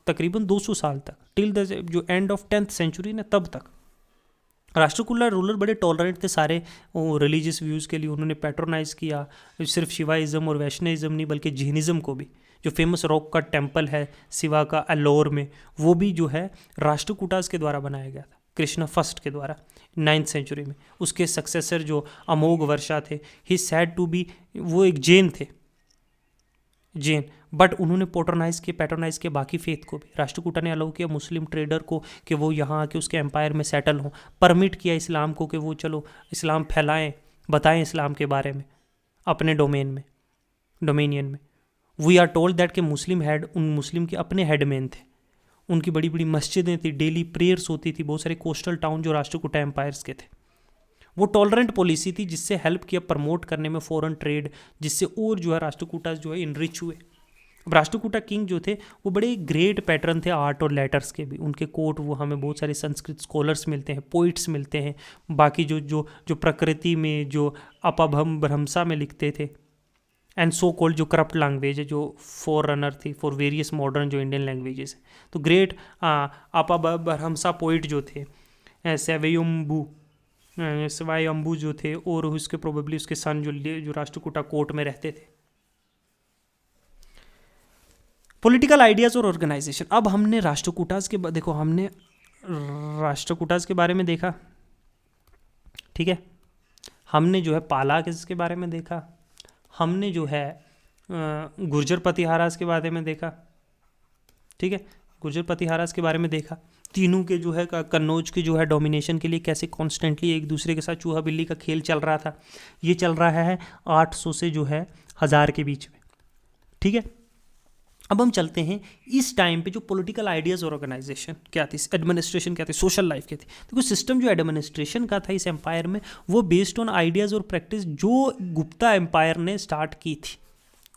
तकरीबन 200 साल तक, टिल द जो एंड ऑफ 10th सेंचुरी ने, तब तक। राष्ट्रकूटा रूलर बड़े टॉलरेंट थे सारे रिलीजियस व्यूज़ के लिए। उन्होंने पैट्रोनाइज किया सिर्फ शिवाइज़म और वैष्णविज़म नहीं, बल्कि जैनिज़्म को भी। जो फेमस रॉक का टेम्पल है शिवा का अलोर में, वो भी जो है राष्ट्रकूटास के द्वारा बनाया गया था, कृष्ण फर्स्ट के द्वारा 9th सेंचुरी में। उसके सक्सेसर जो अमोघ वर्षा थे, ही सैड टू बी, वो एक जैन थे, जैन, बट उन्होंने पैट्रोनाइज किया बाकी फेथ को भी। राष्ट्रकूटा ने अलाउ किया मुस्लिम ट्रेडर को कि वो यहाँ आके उसके एम्पायर में सेटल हों, परमिट किया इस्लाम को कि वो चलो इस्लाम फैलाएं, बताएं इस्लाम के बारे में अपने डोमेनियन में। वी आर टोल्ड दैट के मुस्लिम हेड, उन मुस्लिम के अपने हेडमैन थे, उनकी बड़ी बड़ी मस्जिदें थी, डेली प्रेयर्स होती थी। बहुत सारे कोस्टल टाउन जो राष्ट्रकूटा एम्पायर्स के थे। वो टॉलरेंट पॉलिसी थी जिससे हेल्प किया प्रमोट करने में फॉरेन ट्रेड, जिससे और जो है राष्ट्रकूटा जो है इनरिच हुए। अब राष्ट्रकूटा किंग जो थे वो बड़े ग्रेट पैटर्न थे आर्ट और लेटर्स के भी, उनके कोट वो हमें बहुत सारे संस्कृत स्कॉलर्स मिलते हैं, पोइट्स मिलते हैं, बाकी जो जो जो प्रकृति में जो अपभ्रम भ्रमसा में लिखते थे, एंड सो कॉल्ड जो करप्ट लैंग्वेज है जो फॉर रनर थी फॉर वेरियस मॉडर्न जो इंडियन लैंग्वेजेस है। तो ग्रेट अपभ्रमसा पोइट जो थे सवायम्बू जो थे, और उसके प्रोबेबली उसके सन जो राष्ट्रकूटा कोर्ट में रहते थे। पॉलिटिकल आइडियाज़ और ऑर्गेनाइजेशन। अब हमने राष्ट्रकूटास के देखो, हमने राष्ट्रकूटास के बारे में देखा, ठीक है, हमने जो है पाला के बारे में देखा, हमने जो है गुर्जर प्रतिहारास के बारे में देखा, ठीक है, गुर्जर प्रतिहारास के बारे में देखा, तीनों के जो है कन्नौज के जो है डोमिनेशन के लिए कैसे कॉन्स्टेंटली एक दूसरे के साथ चूहा बिल्ली का खेल चल रहा था। ये चल रहा है 800 से जो है 1000 के बीच में, ठीक है। अब हम चलते हैं इस टाइम पे जो पॉलिटिकल आइडियाज़ और ऑर्गेनाइजेशन क्या थी, एडमिनिस्ट्रेशन क्या थी, सोशल लाइफ क्या थी। तो कुछ सिस्टम जो एडमिनिस्ट्रेशन का था इस एम्पायर में वो बेस्ड ऑन आइडियाज़ और प्रैक्टिस जो गुप्ता एम्पायर ने स्टार्ट की थी,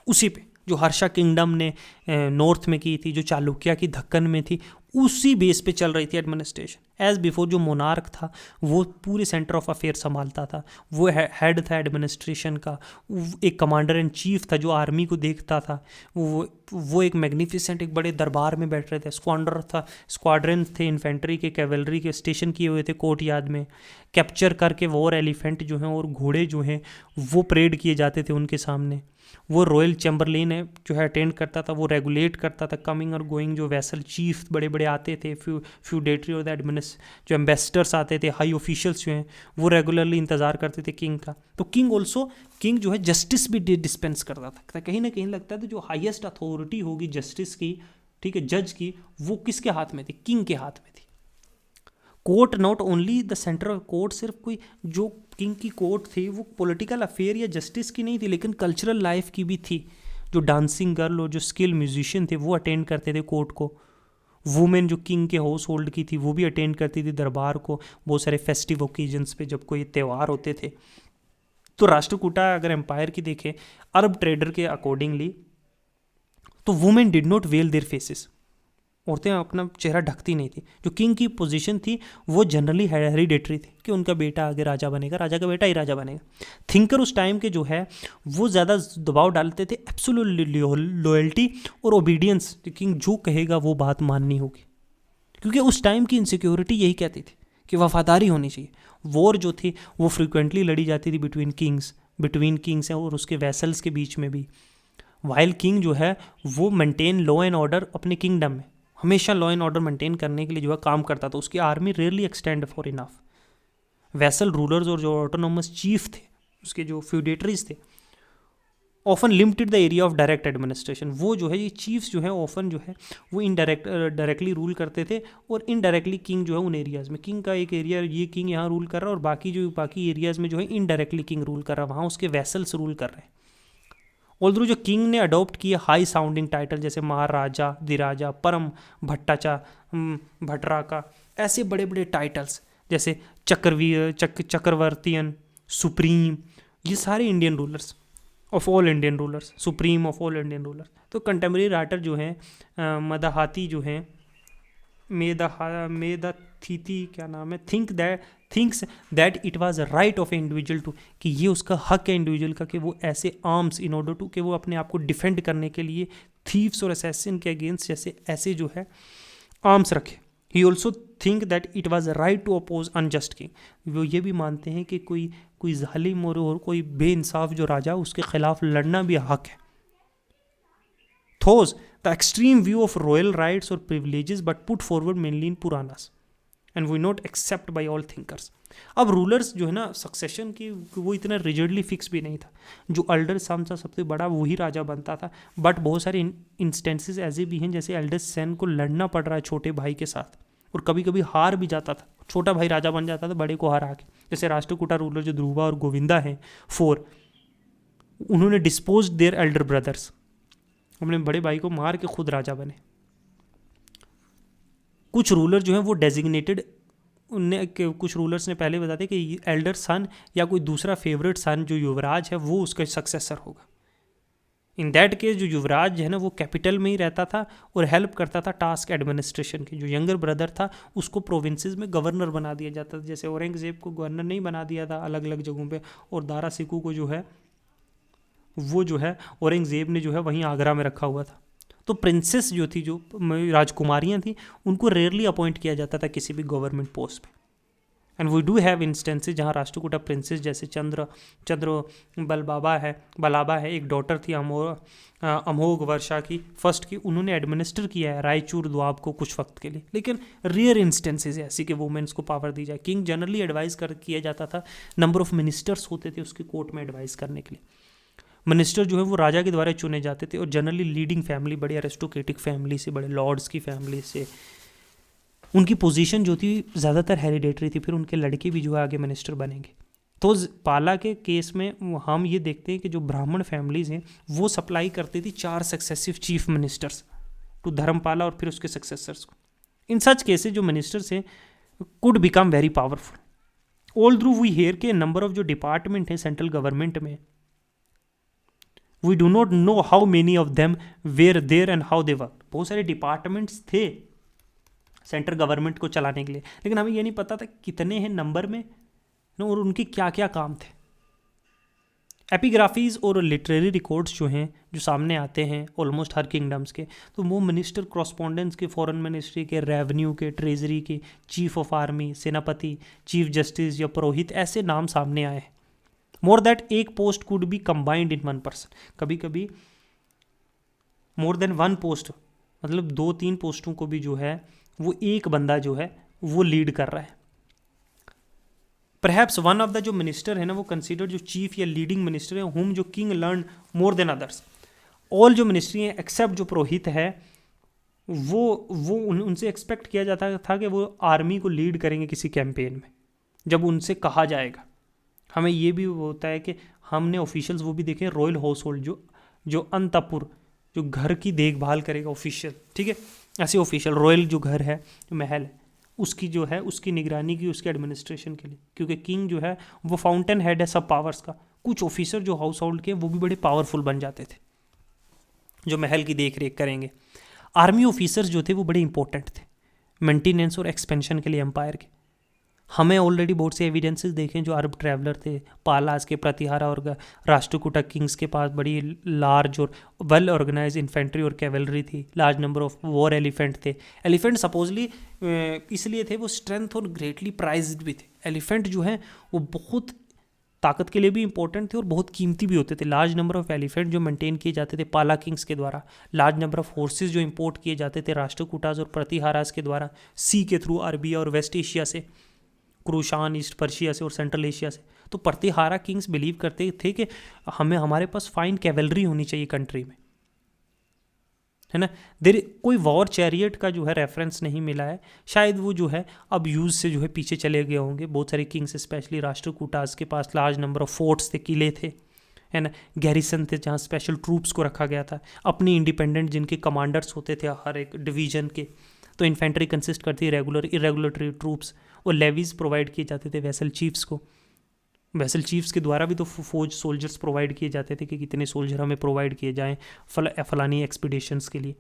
उसी पे जो हर्षा किंगडम ने नॉर्थ में की थी, जो चालुक्य की दक्कन में थी, उसी बेस पे चल रही थी एडमिनिस्ट्रेशन। एज बिफोर जो मोनार्क था वो पूरे सेंटर ऑफ अफेयर संभालता था, वो हेड था एडमिनिस्ट्रेशन का, एक कमांडर इन चीफ था जो आर्मी को देखता था, वो एक मैग्निफिसेंट एक बड़े दरबार में बैठ रहे थे, स्क्वाड्रन था, स्क्वाड्रन थे इन्फेंट्री के, कैवलरी के स्टेशन किए हुए थे कोर्ट यार्ड में, कैप्चर करके वॉर एलिफेंट जो हैं और घोड़े जो हैं वो परेड किए जाते थे उनके सामने। वो रॉयल चैम्बरलेन है जो है अटेंड करता था, वो रेगुलेट करता था कमिंग और गोइंग जो वेसल चीफ बड़े बड़े आते थे, फ्यूडेटरी और द जो एम्बेसडर्स आते थे, हाई ऑफिशियल्स जो हैं वो रेगुलरली इंतज़ार करते थे किंग का। तो किंग जो है जस्टिस भी डिस्पेंस करता था। कहीं ना कहीं लगता था जो हाईएस्ट अथॉरिटी होगी जस्टिस की, ठीक है, जज की, वो किसके हाथ में थी, किंग के हाथ में थी। Court not only the centre of court, सिर्फ कोई जो किंग की कोर्ट थी वो पॉलिटिकल अफेयर या जस्टिस की नहीं थी, लेकिन कल्चरल लाइफ की भी थी। जो डांसिंग गर्ल और जो स्किल म्यूजिशियन थे वो अटेंड करते थे कोर्ट को, वुमेन जो किंग के हाउस होल्ड की थी वो भी अटेंड करती थी दरबार को, बहुत सारे फेस्टिव ओकेजन्स पे जब कोई त्यौहार होते थे। तो राष्ट्रकूटा अगर एम्पायर की देखें अरब ट्रेडर के अकॉर्डिंगली, तो women did not well their faces, औरतें अपना चेहरा ढकती नहीं थी। जो किंग की पोजीशन थी वो जनरली हेरिडेटरी थी कि उनका बेटा आगे राजा बनेगा, राजा का बेटा ही राजा बनेगा। थिंकर उस टाइम के जो है वो ज़्यादा दबाव डालते थे एब्सोल्यूट लॉयल्टी और ओबीडियंस, किंग जो कहेगा वो बात माननी होगी, क्योंकि उस टाइम की इनसिक्योरिटी यही कहती थी कि वफादारी होनी चाहिए। वॉर जो थी वो फ्रिक्वेंटली लड़ी जाती थी बिटवीन किंग्स और उसके वेसल्स के बीच में भी। वाइल किंग जो है वो मेंटेन लॉ एंड ऑर्डर अपने किंगडम में, हमेशा लॉ एंड ऑर्डर मेंटेन करने के लिए जो है काम करता था। उसकी army rarely extend for enough. Vessel rulers और जो ऑटोनोमस चीफ थे, उसके जो फ्यूडेटरीज थे, often limited the area of direct administration. वो जो है ये चीफ्स जो है ऑफन जो है वो डायरेक्टली रूल करते थे, और इनडायरेक्टली किंग जो है उन एरियाज़ में, किंग का एक एरिया ये किंग यहाँ रूल कर रहा है और बाकी एरियाज़ में जो है इनडायरेक्टली किंग रूल कर रहा है, वहाँ उसके वेसल्स रूल कर रहे हैं। ऑल्दो जो किंग ने अडॉप्ट किए हाई साउंडिंग टाइटल जैसे महाराजा, दिराजा, परम भट्टाचा, भटराका, ऐसे बड़े बड़े टाइटल्स जैसे चक्रवर्तियन, सुप्रीम, ये सारे Indian rulers of all Indian rulers, supreme of all Indian rulers. तो कंटेम्प्रेरी राइटर जो हैं मदाहाती जो हैं मेदाथीती क्या नाम है, thinks that it was right of a individual to, कि ये उसका हक है इंडिविजुअल का कि वो ऐसे आर्म्स इन ऑर्डर टू, कि वो अपने आप को डिफेंड करने के लिए थीव्स और असैसिन के अगेंस्ट जैसे ऐसे जो है आर्म्स रखे। He also think that it was right to oppose unjust king. वो ये भी मानते हैं कि कोई जालिम और कोई बेइंसाफ जो राजा उसके खिलाफ लड़ना भी हक है। Those the extreme view of royal rights और privileges but put forward mainly in Puranas and we not accept by all thinkers. अब रूलर्स जो है ना सक्सेशन की वो इतना रिजिडली फिक्स भी नहीं था। जो एल्डर सन था सबसे बड़ा वही राजा बनता था, बट बहुत सारे इंस्टेंसेस ऐसे भी हैं जैसे एल्डर सन को लड़ना पड़ रहा है छोटे भाई के साथ, और कभी कभी हार भी जाता था, छोटा भाई राजा बन जाता था बड़े को हरा के। जैसे राष्ट्रकूटा रूलर जो ध्रुवा और गोविंदा हैं 4, उन्होंने डिस्पोज देयर एल्डर ब्रदर्स, अपने बड़े भाई को मार के खुद राजा बने। कुछ रूलर जो हैं वो डेजिग्नेटेड, कुछ रूलर्स ने पहले बताते कि एल्डर सन या कोई दूसरा फेवरेट सन जो युवराज है वो उसका सक्सेसर होगा। इन दैट केस जो युवराज है ना वो कैपिटल में ही रहता था और हेल्प करता था टास्क एडमिनिस्ट्रेशन के। जो यंगर ब्रदर था उसको प्रोविंसेस में गवर्नर बना दिया जाता था, जैसे औरंगजेब को गवर्नर नहीं बना दिया था अलग अलग जगहों पे, और दारा सिकू को जो है वो जो है औरंगजेब ने जो है वहीं आगरा में रखा हुआ था। तो प्रिंसेस जो थी, जो राजकुमारियाँ थी, उनको रेयरली अपॉइंट किया जाता था किसी भी गवर्नमेंट पोस्ट पे। And we do have instances जहाँ राष्ट्रकूटा प्रिंसेस जैसे चंद्र बलाबा है, एक डॉटर थी अमोघ वर्षा की फर्स्ट की, उन्होंने एडमिनिस्टर किया है रायचूर द्वाब को कुछ वक्त के लिए। लेकिन रेयर इंस्टेंसेस है ऐसी कि वुमेन्स को पावर दी जाए। किंग जनरली एडवाइस किया जाता था, नंबर ऑफ मिनिस्टर्स होते थे उसके कोर्ट में एडवाइस करने के लिए। मिनिस्टर जो है वो राजा के द्वारा चुने जाते थे, और जनरली लीडिंग फैमिली, बड़ी एरिस्टोक्रेटिक फैमिली से, बड़े लॉर्ड्स की फैमिली से। उनकी पोजीशन जो थी ज़्यादातर हेरिडेटरी थी, फिर उनके लड़के भी जो है आगे मिनिस्टर बनेंगे। तो पाला के केस में हम ये देखते हैं कि जो ब्राह्मण फैमिलीज हैं वो सप्लाई करती थी 4 successive chief ministers to Dharmapala और फिर उसके सक्सेसर्स को। इन सच केसेस जो मिनिस्टर्स हैं could become very powerful. All through we hear के नंबर ऑफ जो डिपार्टमेंट है सेंट्रल गवर्नमेंट में, we do not know how many of them were there and how they work. बहुत सारे departments थे central government को चलाने के लिए, लेकिन हमें ये नहीं पता था कितने हैं नंबर में और उनके क्या क्या काम थे। एपिग्राफीज और लिटरेरी रिकॉर्ड्स जो हैं जो सामने आते हैं ऑलमोस्ट हर किंगडम्स के, तो वो मिनिस्टर कॉरस्पॉन्डेंस के, फॉरेन मिनिस्ट्री के, रेवेन्यू के, ट्रेजरी के, चीफ ऑफ आर्मी, सेनापति, चीफ जस्टिस या पुरोहित, ऐसे नाम सामने आए हैं। मोर दैट एक post could be combined in one person. कभी कभी मोर देन वन पोस्ट, मतलब 2-3 पोस्टों को भी जो है वो एक बंदा जो है वो लीड कर रहा है। परहैप्स वन ऑफ द जो मिनिस्टर है ना वो कंसीडर जो चीफ या लीडिंग मिनिस्टर है हुम जो king learn more than others. All जो मिनिस्ट्री हैं एक्सेप्ट जो पुरोहित है वो उनसे एक्सपेक्ट किया जाता था कि वो आर्मी को लीड करेंगे किसी कैंपेन में जब उनसे कहा जाएगा। हमें ये भी होता है कि हमने ऑफिशियल्स वो भी देखे रॉयल हाउस होल्ड जो अंतपुर जो घर की देखभाल करेगा ऑफिशियल, ठीक है, ऐसे ऑफिशियल रॉयल जो घर है जो महल है उसकी जो है उसकी निगरानी की, उसके एडमिनिस्ट्रेशन के लिए, क्योंकि किंग जो है वो फाउंटेन हेड है सब पावर्स का। कुछ ऑफिसर जो हाउस होल्ड के वो भी बड़े पावरफुल बन जाते थे जो महल की देख रेख करेंगे। आर्मी ऑफिसर्स जो थे वो बड़े इंपॉर्टेंट थे मेंटेनेंस और एक्सपेंशन के लिए एम्पायर के। हमें ऑलरेडी बहुत से एविडेंसेस देखें जो अरब ट्रैवलर थे, पालास के, प्रतिहारा और राष्ट्रकूटा किंग्स के पास बड़ी लार्ज और वेल ऑर्गेनाइज इन्फेंट्री और कैवलरी थी, large number of war elephant थे। एलिफेंट सपोजली इसलिए थे वो स्ट्रेंथ और ग्रेटली प्राइज्ड भी थे। एलिफेंट जो है वो बहुत ताकत के लिए भी इंपॉर्टेंट थे और बहुत कीमती भी होते थे। लार्ज नंबर ऑफ एलिफेंट जो मेंटेन किए जाते थे पाला किंग्स के द्वारा, लार्ज नंबर ऑफ हॉर्सेज जो इंपोर्ट किए जाते थे राष्ट्रकूटाज और प्रतिहारास के द्वारा सी के थ्रू, अरबिया और वेस्ट एशिया से, क्रूशान ईस्ट पर्शिया से और सेंट्रल एशिया से। तो प्रतिहारा किंग्स बिलीव करते थे कि हमारे पास फाइन कैवलरी होनी चाहिए कंट्री में, है ना। देर कोई वॉर चैरियट का जो है रेफरेंस नहीं मिला है, शायद वो जो है अब यूज से जो है पीछे चले गए होंगे। बहुत सारे किंग्स स्पेशली राष्ट्रकूटास के पास लार्ज नंबर ऑफ फोर्ट्स थे, किले थे, है ना, गैरिसन थे जहाँ स्पेशल ट्रूप्स को रखा गया था, अपनी इंडिपेंडेंट जिनके कमांडर्स होते थे हर एक डिवीजन के। तो इन्फेंट्री कंसिस्ट करती है रेगुलर इरेगुलेटरी ट्रूप्स, और लेवीज प्रोवाइड किए जाते थे वेसल चीफ्स को। वेसल चीफ्स के द्वारा भी तो फौज सोल्जर्स प्रोवाइड किए जाते थे कि कितने सोल्जर हमें प्रोवाइड किए जाएं फलानी एक्सपीडिशंस के लिए,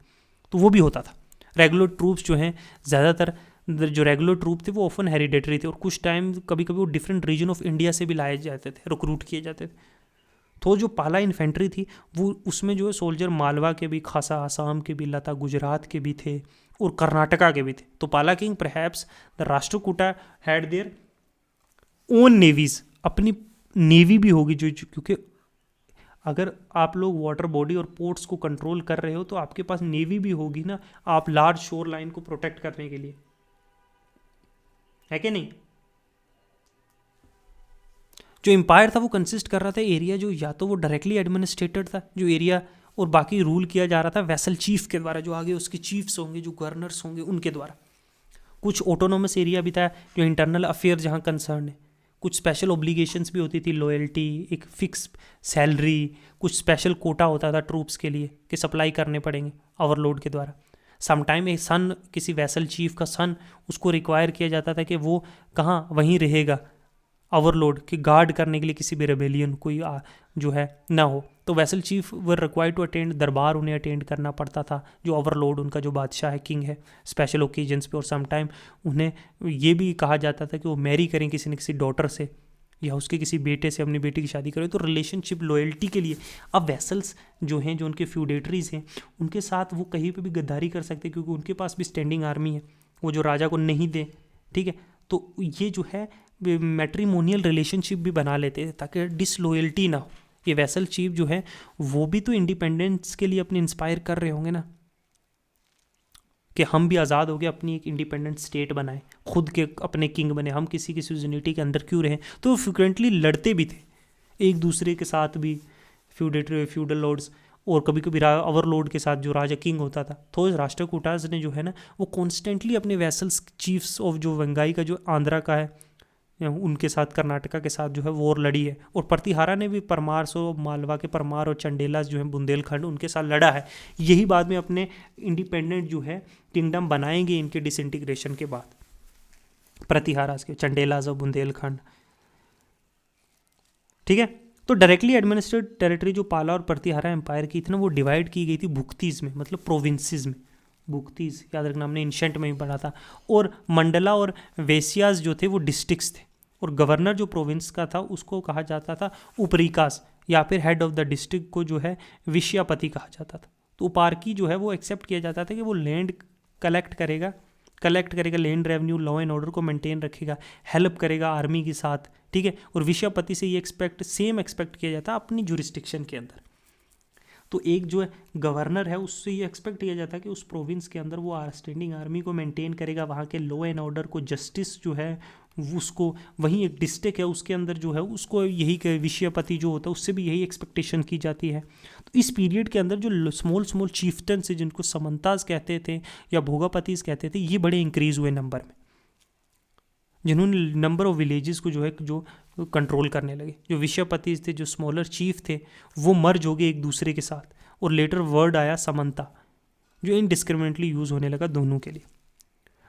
तो वो भी होता था। रेगुलर ट्रूप्स जो हैं ज़्यादातर जो रेगुलर ट्रूप थे वो ऑफन हेरिडेटरी थे, और कुछ टाइम कभी कभी वो डिफरेंट रीजन ऑफ इंडिया से भी लाए जाते थे, रिक्रूट किए जाते थे। तो जो पाला इन्फेंट्री थी वो उसमें जो है सोल्जर मालवा के भी, खासा आसाम के भी, लता गुजरात के भी थे और कर्नाटका के भी थे। तो Pala king perhaps the Rashtrakuta had their own navies, अपनी नेवी भी होगी जो, क्योंकि अगर आप लोग वाटर बॉडी और पोर्ट्स को कंट्रोल कर रहे हो तो आपके पास नेवी भी होगी ना, आप लार्ज शोर लाइन को प्रोटेक्ट करने के लिए, है कि नहीं। जो एम्पायर था वो कंसिस्ट कर रहा था एरिया जो या तो वो डायरेक्टली एडमिनिस्ट्रेटेड था जो एरिया, और बाकी रूल किया जा रहा था वेसल चीफ के द्वारा, जो आगे उसके चीफ्स होंगे, जो गवर्नर्स होंगे उनके द्वारा। कुछ ऑटोनोमस एरिया भी था जो इंटरनल अफेयर जहाँ कंसर्न है, कुछ स्पेशल ऑब्लिगेशंस भी होती थी, लॉयल्टी, एक फिक्स सैलरी, कुछ स्पेशल कोटा होता था ट्रूप्स के लिए कि सप्लाई करने पड़ेंगे ओवरलोड के द्वारा। समटाइम एक सन, किसी वेसल चीफ का सन, उसको रिक्वायर किया जाता था कि वो कहाँ वहीं रहेगा ओवरलोड कि गार्ड करने के लिए किसी भी रेबेलियन कोई जो है ना हो, तो vessel chief were required to attend, दरबार उन्हें अटेंड करना पड़ता था, जो ओवरलोड उनका जो बादशाह है, किंग है, स्पेशल ओकेजन्स पे। और समटाइम उन्हें ये भी कहा जाता था कि वो मैरी करें किसी न किसी डॉटर से या उसके किसी बेटे से, अपनी बेटी की शादी करें, तो रिलेशनशिप लॉयल्टी के लिए। अब वेसल्स जो हैं, जो उनके फ्यूडेटरीज हैं, उनके साथ वो कहीं पे भी गद्दारी कर सकते हैं, क्योंकि उनके पास भी स्टैंडिंग आर्मी है, वो जो राजा को नहीं दे, ठीक है। तो ये जो है मैट्रिमोनियल रिलेशनशिप भी बना लेते थे ताकि डिसलॉयल्टी ना हो। ये वेसल चीफ जो है वो भी तो इंडिपेंडेंस के लिए अपने इंस्पायर कर रहे होंगे ना, कि हम भी आज़ाद हो गए, अपनी एक इंडिपेंडेंट स्टेट बनाए, खुद के अपने किंग बने, हम किसी की सुजनिटी के अंदर क्यों रहें। तो वो फ्रिक्वेंटली लड़ते भी थे एक दूसरे के साथ भी, फ्यूडल लॉर्ड्स, और कभी कभी ओवरलॉर्ड के साथ जो राजा किंग होता था। तो राष्ट्रकूटास ने जो है ना, वो कॉन्स्टेंटली अपने वेसल्स चीफ्स ऑफ जो वंगाई का, जो आंध्रा का है, उनके साथ, कर्नाटका के साथ जो है वॉर लड़ी है। और प्रतिहारा ने भी परमार सो, मालवा के परमार और चंडेलास जो है बुंदेलखंड, उनके साथ लड़ा है। यही बाद में अपने इंडिपेंडेंट जो है किंगडम बनाएंगे इनके डिसइंटीग्रेशन के बाद, प्रतिहारास के, चंडेलास और बुंदेलखंड, ठीक है। तो डायरेक्टली एडमिनिस्ट्रेटेड टेरिटरी जो पाला और प्रतिहारा एम्पायर की थी ना, वो डिवाइड की गई थी भुक्तीज में, मतलब प्रोविंसेस में। भुक्तीज याद रखना, हमने एंशेंट में ही पढ़ा था। और मंडला और वेसियाज जो थे वो डिस्ट्रिक्ट्स थे, और गवर्नर जो प्रोविंस का था उसको कहा जाता था उपरिकास, या फिर हेड ऑफ द डिस्ट्रिक्ट को जो है विषयापति कहा जाता था। तो उपारकी जो है वो एक्सेप्ट किया जाता था कि वो लैंड कलेक्ट करेगा land revenue, law and order को मेंटेन रखेगा, हेल्प करेगा आर्मी के साथ, ठीक है। और विषयापति से ये एक्सपेक्ट किया जाता है अपनी जुरिस्डिक्शन के अंदर। तो एक जो है गवर्नर है, उससे ये एक्सपेक्ट किया जाता है कि उस प्रोविंस के अंदर वो स्टैंडिंग आर्मी को मेंटेन करेगा, वहाँ के लॉ एंड ऑर्डर को, जस्टिस जो है उसको, वहीं एक डिस्ट्रिक्ट है उसके अंदर जो है उसको यही विषयपति जो होता है उससे भी यही एक्सपेक्टेशन की जाती है। तो इस पीरियड के अंदर जो स्मॉल चीफ्टन से, जिनको समंताज कहते थे या भोगापतिस कहते थे, ये बड़े इंक्रीज हुए नंबर में, जिन्होंने नंबर ऑफ विलेजेस को जो है जो कंट्रोल करने लगे। जो विषयपति थे, जो स्मॉलर चीफ थे, वो मर्ज हो गए एक दूसरे के साथ। और लेटर वर्ड आया समंता, जो इनडिस्क्रिमिनेटली यूज़ होने लगा दोनों के लिए।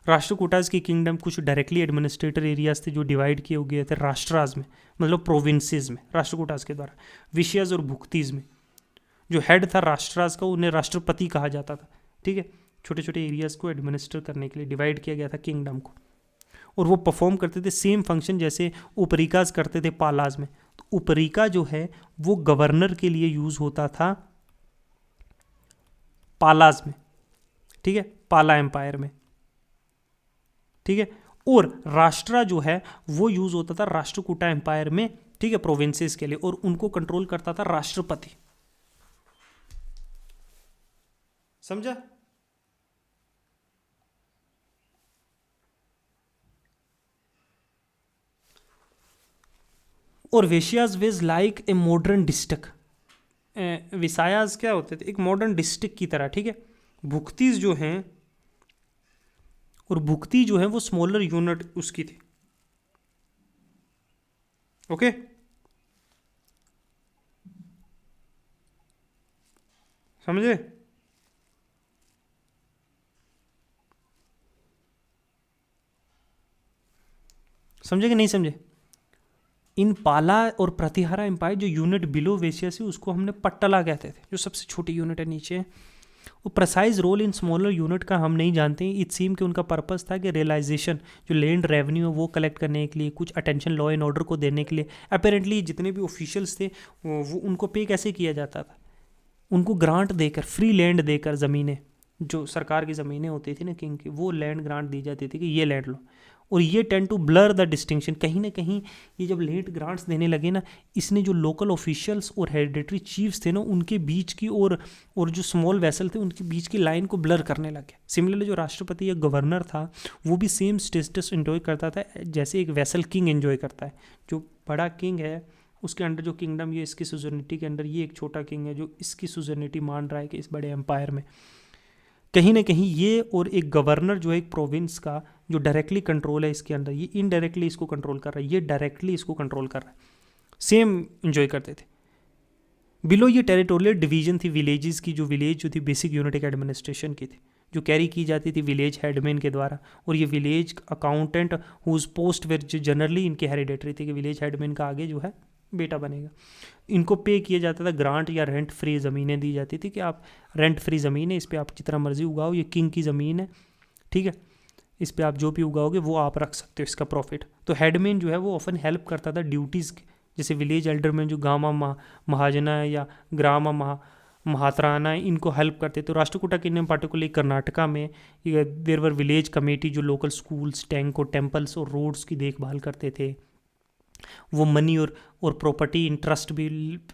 राष्ट्रकूटास की किंगडम कुछ डायरेक्टली एडमिनिस्ट्रेटर एरियाज थे जो डिवाइड किए गए थे राष्ट्राज में, मतलब प्रोविंसेस में, राष्ट्रकूटास के द्वारा। विषयज और भुक्तीज में जो हेड था राष्ट्राज का, उन्हें राष्ट्रपति कहा जाता था, ठीक है। छोटे छोटे एरियाज को एडमिनिस्टर करने के लिए डिवाइड किया गया था किंगडम को, और वो परफॉर्म करते थे सेम फंक्शन जैसे उपरिकाज करते थे पालाज में। तो उपरिका जो है वो गवर्नर के लिए यूज होता था पालाज में, ठीक है, पाला एम्पायर में, ठीक है। और राष्ट्रा जो है वो यूज होता था राष्ट्रकूटा एम्पायर में, ठीक है, प्रोविंसेस के लिए, और उनको कंट्रोल करता था राष्ट्रपति। समझा? और vishayas was like a modern district. Vishayas क्या होते थे? एक मॉडर्न डिस्ट्रिक्ट की तरह, ठीक है। भुक्तीज जो हैं, और भुक्ती जो है वो स्मॉलर यूनिट उसकी थी, ओके। समझे? समझे कि नहीं समझे? इन पाला और प्रतिहारा एम्पायर जो यूनिट बिलो वेशिया से, उसको हमने पट्टला कहते थे, जो सबसे छोटी यूनिट है नीचे। वो precise role in smaller unit का हम नहीं जानते। इट सीम कि उनका पर्पस था कि रियलाइजेशन, जो लैंड रेवेन्यू है वो कलेक्ट करने के लिए, कुछ अटेंशन लॉ एंड ऑर्डर को देने के लिए। अपेरेंटली जितने भी ऑफिशियल्स थे वो उनको पे कैसे किया जाता था? उनको ग्रांट देकर, फ्री लैंड देकर, ज़मीनें, जो सरकार की ज़मीनें होती थी ना किंग की, वो लैंड ग्रांट दी जाती थी कि ये लैंड लो। और ये tend to blur the distinction. कहीं ना कहीं ये जब लैंड ग्रांट्स देने लगे ना, इसने जो लोकल ऑफिशियल्स और हेरिडेटरी चीफ्स थे ना, उनके बीच की और जो स्मॉल वेसल थे उनके बीच की लाइन को ब्लर करने लगे। सिमिलरली जो राष्ट्रपति या गवर्नर था वो भी सेम स्टेटस एंजॉय करता था जैसे एक वेसल किंग एंजॉय करता है। जो बड़ा किंग है उसके अंडर जो किंगडम, ये इसकी सुजर्निटी के अंडर, ये एक छोटा किंग है जो इसकी सुजर्निटी मान रहा है कि इस बड़े एम्पायर में। कहीं ना कहीं ये और एक गवर्नर जो है एक प्रोविंस का, जो डायरेक्टली कंट्रोल है इसके अंदर, ये इनडायरेक्टली इसको कंट्रोल कर रहा है, ये डायरेक्टली इसको कंट्रोल कर रहा है, सेम एंजॉय करते थे। बिलो ये टेरिटोरियल डिवीजन थी विलेजेस की, जो विलेज जो थी बेसिक यूनिट एक एडमिनिस्ट्रेशन की थी, जो कैरी की जाती थी विलेज हेडमैन के द्वारा, और ये village accountant whose post were generally इनके हेरिडेटरी थी कि विलेज हेडमैन का आगे जो है बेटा बनेगा। इनको पे किया जाता था, ग्रांट या रेंट फ्री ज़मीनें दी जाती थी कि आप रेंट फ्री ज़मीन है, इस पर आप जितना मर्जी उगाओ, ये किंग की ज़मीन है, ठीक है, इस पर आप जो भी उगाओगे वो आप रख सकते हो, इसका प्रॉफिट। तो हेडमैन जो है वो ऑफन हेल्प करता था ड्यूटीज़, जैसे विलेज एल्डरमैन जो गामा महाजना है या ग्रामा महात्राना है, इनको हेल्प करते। तो राष्ट्रकूटा किंगडम पार्टिकुलरली कर्नाटका में देयर वर विलेज कमेटी जो लोकल स्कूल्स, टैंक और टेम्पल्स और रोड्स की देखभाल करते थे। वो मनी और प्रॉपर्टी इंटरेस्ट भी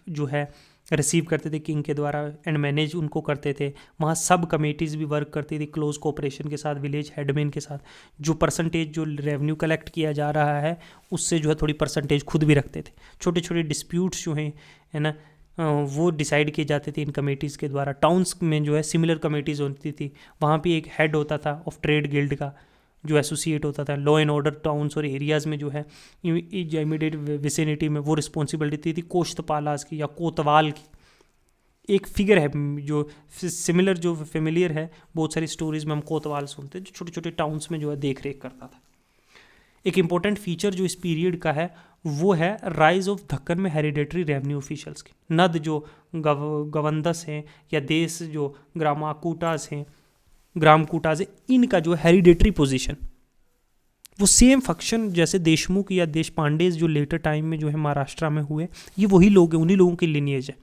जो है रिसीव करते थे किंग के द्वारा, एंड मैनेज उनको करते थे। वहाँ सब कमेटीज़ भी वर्क करती थी क्लोज कोऑपरेशन के साथ विलेज हेडमैन के साथ। जो परसेंटेज जो रेवेन्यू कलेक्ट किया जा रहा है उससे जो है थोड़ी परसेंटेज खुद भी रखते थे। छोटे छोटे डिस्प्यूट्स जो हैं है ना वो डिसाइड किए जाते थे इन कमेटीज़ के द्वारा। टाउन्स में जो है सिमिलर कमेटीज़ होती थी, वहाँ भी एक हेड होता था ऑफ ट्रेड गिल्ड का जो एसोसिएट होता था। लॉ एंड ऑर्डर टाउन्स और एरियाज़ में जो है इमीडिएट विसिनिटी में वो रिस्पॉन्सिबिलिटी थी कोष्टपालास की या कोतवाल की। एक फिगर है जो सिमिलर जो फेमिलियर है बहुत सारी स्टोरीज में हम कोतवाल सुनते हैं, जो छोटे छोटे टाउन्स में जो है देख रेख करता था। एक इंपॉर्टेंट फीचर जो इस पीरियड का है वो है राइज ऑफ दक्कन में हेरिडेटरी रेवेन्यू ऑफिशियल्स की। नद जो गवंदस हैं या देश जो ग्रामाकूटास हैं, ग्रामकूटास है, इनका जो हेरिडेटरी पोजीशन वो सेम फंक्शन जैसे देशमुख या देश पांडेज जो लेटर टाइम में जो है महाराष्ट्र में हुए, ये वही लोग हैं, उन्हीं लोगों की लिनिएज है।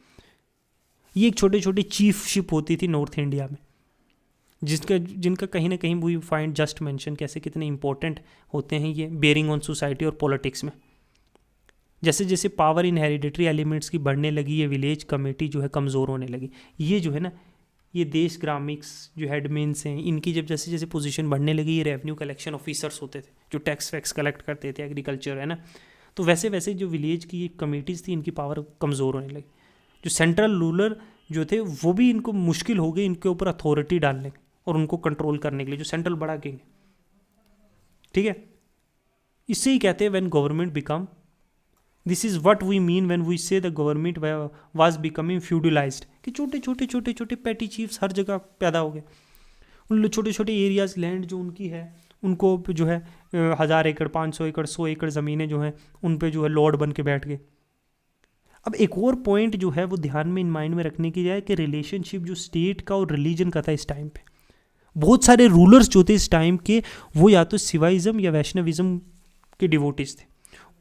ये एक छोटे छोटे चीफशिप होती थी नॉर्थ इंडिया में, जिनका कहीं ना कहीं वी फाइंड जस्ट मेंशन कैसे कितने इंपॉर्टेंट होते हैं ये बेरिंग ऑन सोसाइटी और पॉलिटिक्स में। जैसे जैसे पावर इन हेरिडेटरी एलिमेंट्स की बढ़ने लगी, ये विलेज कमेटी जो है कमज़ोर होने लगी। ये जो है ना ये देश ग्रामिक्स जो हेडमेन्स हैं, इनकी जब जैसे जैसे पोजीशन बढ़ने लगी, ये रेवेन्यू कलेक्शन ऑफिसर्स होते थे जो टैक्स वैक्स कलेक्ट करते थे, एग्रीकल्चर है ना, तो वैसे वैसे जो विलेज की कमेटीज़ थी इनकी पावर कमज़ोर होने लगी। जो सेंट्रल रूलर जो थे वो भी इनको मुश्किल हो गई इनके ऊपर अथॉरिटी डालने और उनको कंट्रोल करने के लिए, जो सेंट्रल बड़ा किंग है, ठीक है। इससे ही कहते हैं when government become, this is what we mean when we say the government was becoming feudalized, कि छोटे छोटे छोटे छोटे पैटी चीफ्स हर जगह पैदा हो गए। उन छोटे छोटे एरियाज लैंड जो उनकी है उनको जो है 1000 एकड़ 500 एकड़ 100 एकड़ ज़मीनें जो हैं उन पे जो है लॉर्ड बन के बैठ गए। अब एक और पॉइंट जो है वो ध्यान में इन माइंड में रखने की जाए कि रिलेशनशिप जो स्टेट का और रिलीजन का था इस टाइम पे, बहुत सारे रूलर्स जो थे इस टाइम के वो या तो शिवाइज़म या वैष्णविज़म के डिवोटीज थे,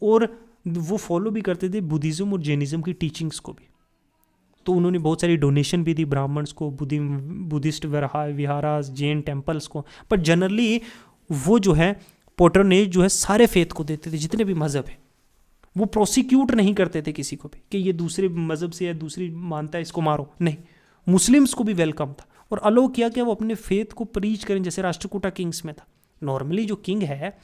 और वो फॉलो भी करते थे बुद्धिज़्म और जैनिज़्म की टीचिंग्स को भी। तो उन्होंने बहुत सारी डोनेशन भी दी ब्राह्मण्स को, बुद्धिस्ट विहारास, जैन टेम्पल्स को, पर जनरली वो जो है पैट्रोनेज जो है सारे फेथ को देते थे, जितने भी मज़हब है। वो प्रोसिक्यूट नहीं करते थे किसी को भी कि ये दूसरे मज़हब से या दूसरी मानता है इसको मारो, नहीं। मुस्लिम्स को भी वेलकम था और अलो किया कि वो अपने फेथ को प्रीच करें, जैसे राष्ट्रकूटा किंग्स में था। नॉर्मली जो किंग है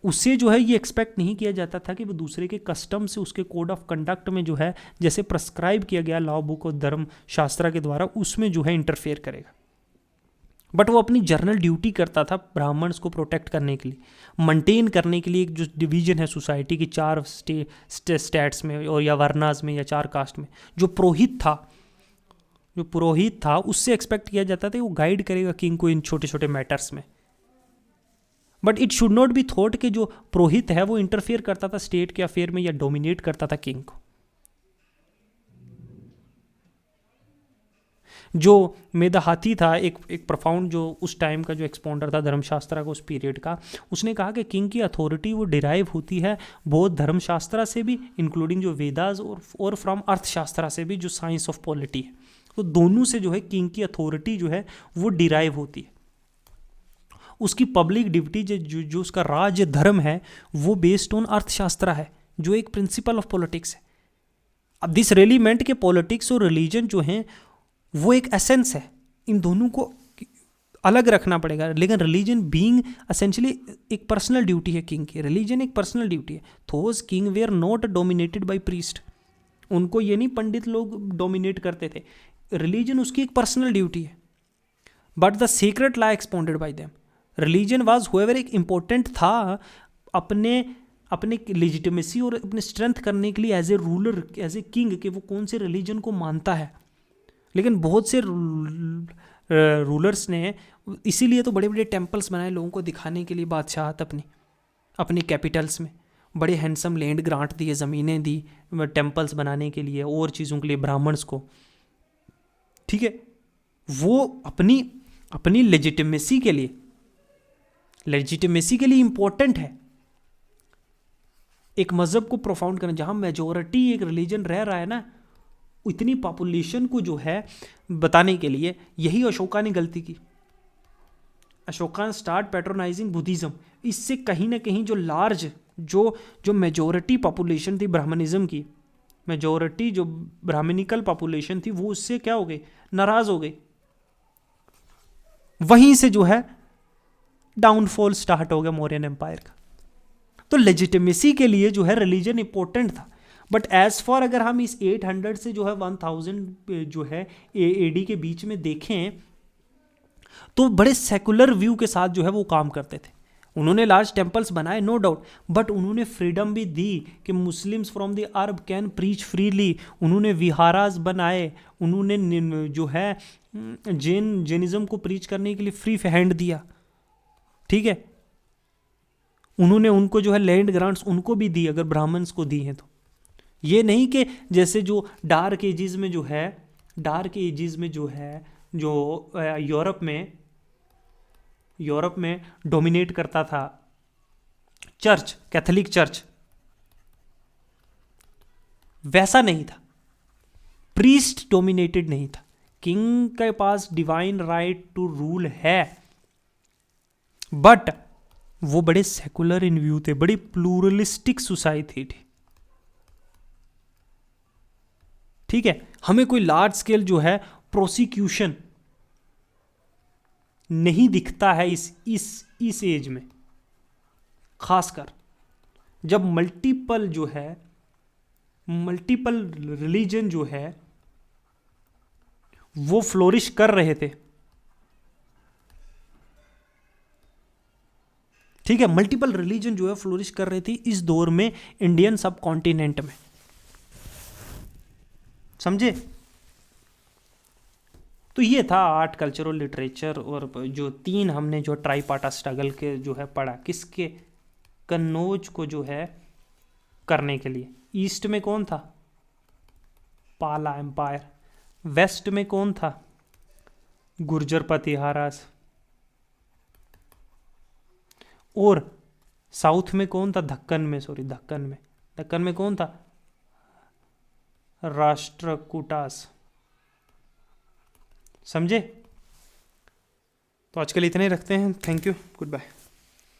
उससे जो है ये एक्सपेक्ट नहीं किया जाता था कि वो दूसरे के कस्टम से, उसके कोड ऑफ कंडक्ट में जो है जैसे प्रेस्क्राइब किया गया लॉ बुक और धर्म शास्त्र के द्वारा, उसमें जो है इंटरफेयर करेगा। बट वो अपनी जर्नल ड्यूटी करता था ब्राह्मण्स को प्रोटेक्ट करने के लिए, मेंटेन करने के लिए। एक जो डिवीजन है सोसाइटी की 4 स्टेट्स में और या वर्नाज में या 4 कास्ट में, जो पुरोहित था उससे एक्सपेक्ट किया जाता था वो गाइड करेगा किंग को इन छोटे छोटे मैटर्स में। But it should not be thought कि जो पुरोहित है वो इंटरफेयर करता था स्टेट के अफेयर में या डोमिनेट करता था किंग को। जो मेधाहाथी था, एक प्रोफाउंड जो उस टाइम का जो एक्सपाउंडर था धर्मशास्त्र का उस पीरियड का, उसने कहा कि किंग की अथॉरिटी वो डिराइव होती है बहुत धर्मशास्त्र से भी, इंक्लूडिंग जो वेदास, और फ्रॉम अर्थशास्त्र से भी, जो साइंस ऑफ पॉलिटी है। तो दोनों से जो है किंग की अथॉरिटी जो है वो डिराइव होती है। उसकी पब्लिक ड्यूटी जो उसका राज्य धर्म है वो बेस्ड ऑन अर्थशास्त्र है, जो एक प्रिंसिपल ऑफ पॉलिटिक्स है। अब दिस रियली मेंट के पॉलिटिक्स और रिलीजन जो हैं वो एक एसेंस है, इन दोनों को अलग रखना पड़ेगा। लेकिन रिलीजन बीइंग एसेंशियली एक पर्सनल ड्यूटी है किंग की, रिलीजन एक पर्सनल ड्यूटी है। Those king were not dominated by priest, उनको ये नहीं पंडित लोग डोमिनेट करते थे, रिलीजन उसकी एक पर्सनल ड्यूटी है। But the secret law expounded by them, religion was however एक इम्पोर्टेंट था अपने लेजिटिमेसी और अपने स्ट्रेंथ करने के लिए as a ruler, as a king, कि वो कौन से रिलीजन को मानता है। लेकिन बहुत से रूलर्स ने इसीलिए तो बड़े बड़े टेम्पल्स बनाए लोगों को दिखाने के लिए, बादशाहत अपनी कैपिटल्स में बड़े हैंडसम लैंड ग्रांट दिए, ज़मीनें दी टेम्पल्स बनाने के लिए और चीज़ों के लिए ब्राह्मण्स को। ठीक है, वो अपनी लेजिटिमेसी के लिए इंपॉर्टेंट है एक मज़हब को प्रोफाउंड करना। जहाँ मेजोरिटी एक रिलीजन रह रहा है ना, इतनी पॉपुलेशन को जो है बताने के लिए, यही अशोका ने गलती की। Ashoka start patronising Buddhism. इससे कहीं ना कहीं जो लार्ज जो मेजोरिटी पॉपुलेशन थी ब्राह्मणिज्म की, मेजोरिटी जो ब्राह्मणिकल पॉपुलेशन थी, वो उससे क्या हो गई, नाराज हो गई। वहीं से जो है डाउनफॉल स्टार्ट हो गया मौर्यन एम्पायर का। तो लेजिटिमेसी के लिए जो है रिलीजन इंपॉर्टेंट था। बट एज फॉर अगर हम इस 800 से जो है 1000 जो है एडी के बीच में देखें, तो बड़े सेकुलर व्यू के साथ जो है वो काम करते थे। उन्होंने लार्ज टेम्पल्स बनाए, नो डाउट, बट उन्होंने फ्रीडम भी दी कि Muslims from the Arab can preach freely. उन्होंने विहारास बनाए, उन्होंने जो है जैनिज्म को प्रीच करने के लिए फ्री हैंड दिया। ठीक है, उन्होंने उनको जो है लैंड ग्रांट्स उनको भी दी, अगर ब्राह्मण्स को दी हैं तो। ये नहीं कि जैसे जो डार्क एजिज में जो है जो यूरोप में डोमिनेट करता था चर्च, कैथोलिक चर्च, वैसा नहीं था। प्रीस्ट डोमिनेटेड नहीं था। किंग के पास डिवाइन राइट टू रूल है, बट वो बड़े सेकुलर इन व्यू थे, बड़ी प्लूरलिस्टिक सोसाइटी थी। ठीक है, हमें कोई लार्ज स्केल जो है प्रोसिक्यूशन नहीं दिखता है इस एज में, खासकर जब मल्टीपल रिलीजन जो है वो फ्लोरिश कर रहे थे। ठीक है, मल्टीपल रिलीजन जो है फ्लोरिश कर रही थी इस दौर में इंडियन सब कॉन्टिनेंट में। समझे? तो ये था आर्ट, कल्चर और लिटरेचर, और जो 3 हमने जो ट्राईपाटा स्ट्रगल के जो है पढ़ा, किसके, कन्नौज को जो है करने के लिए। ईस्ट में कौन था, पाला एम्पायर। वेस्ट में कौन था, गुर्जर प्रतिहारास। और साउथ में कौन था, दक्कन में कौन था, राष्ट्रकूटास। समझे? तो आज के लिए इतने ही रखते हैं। Thank you, good bye.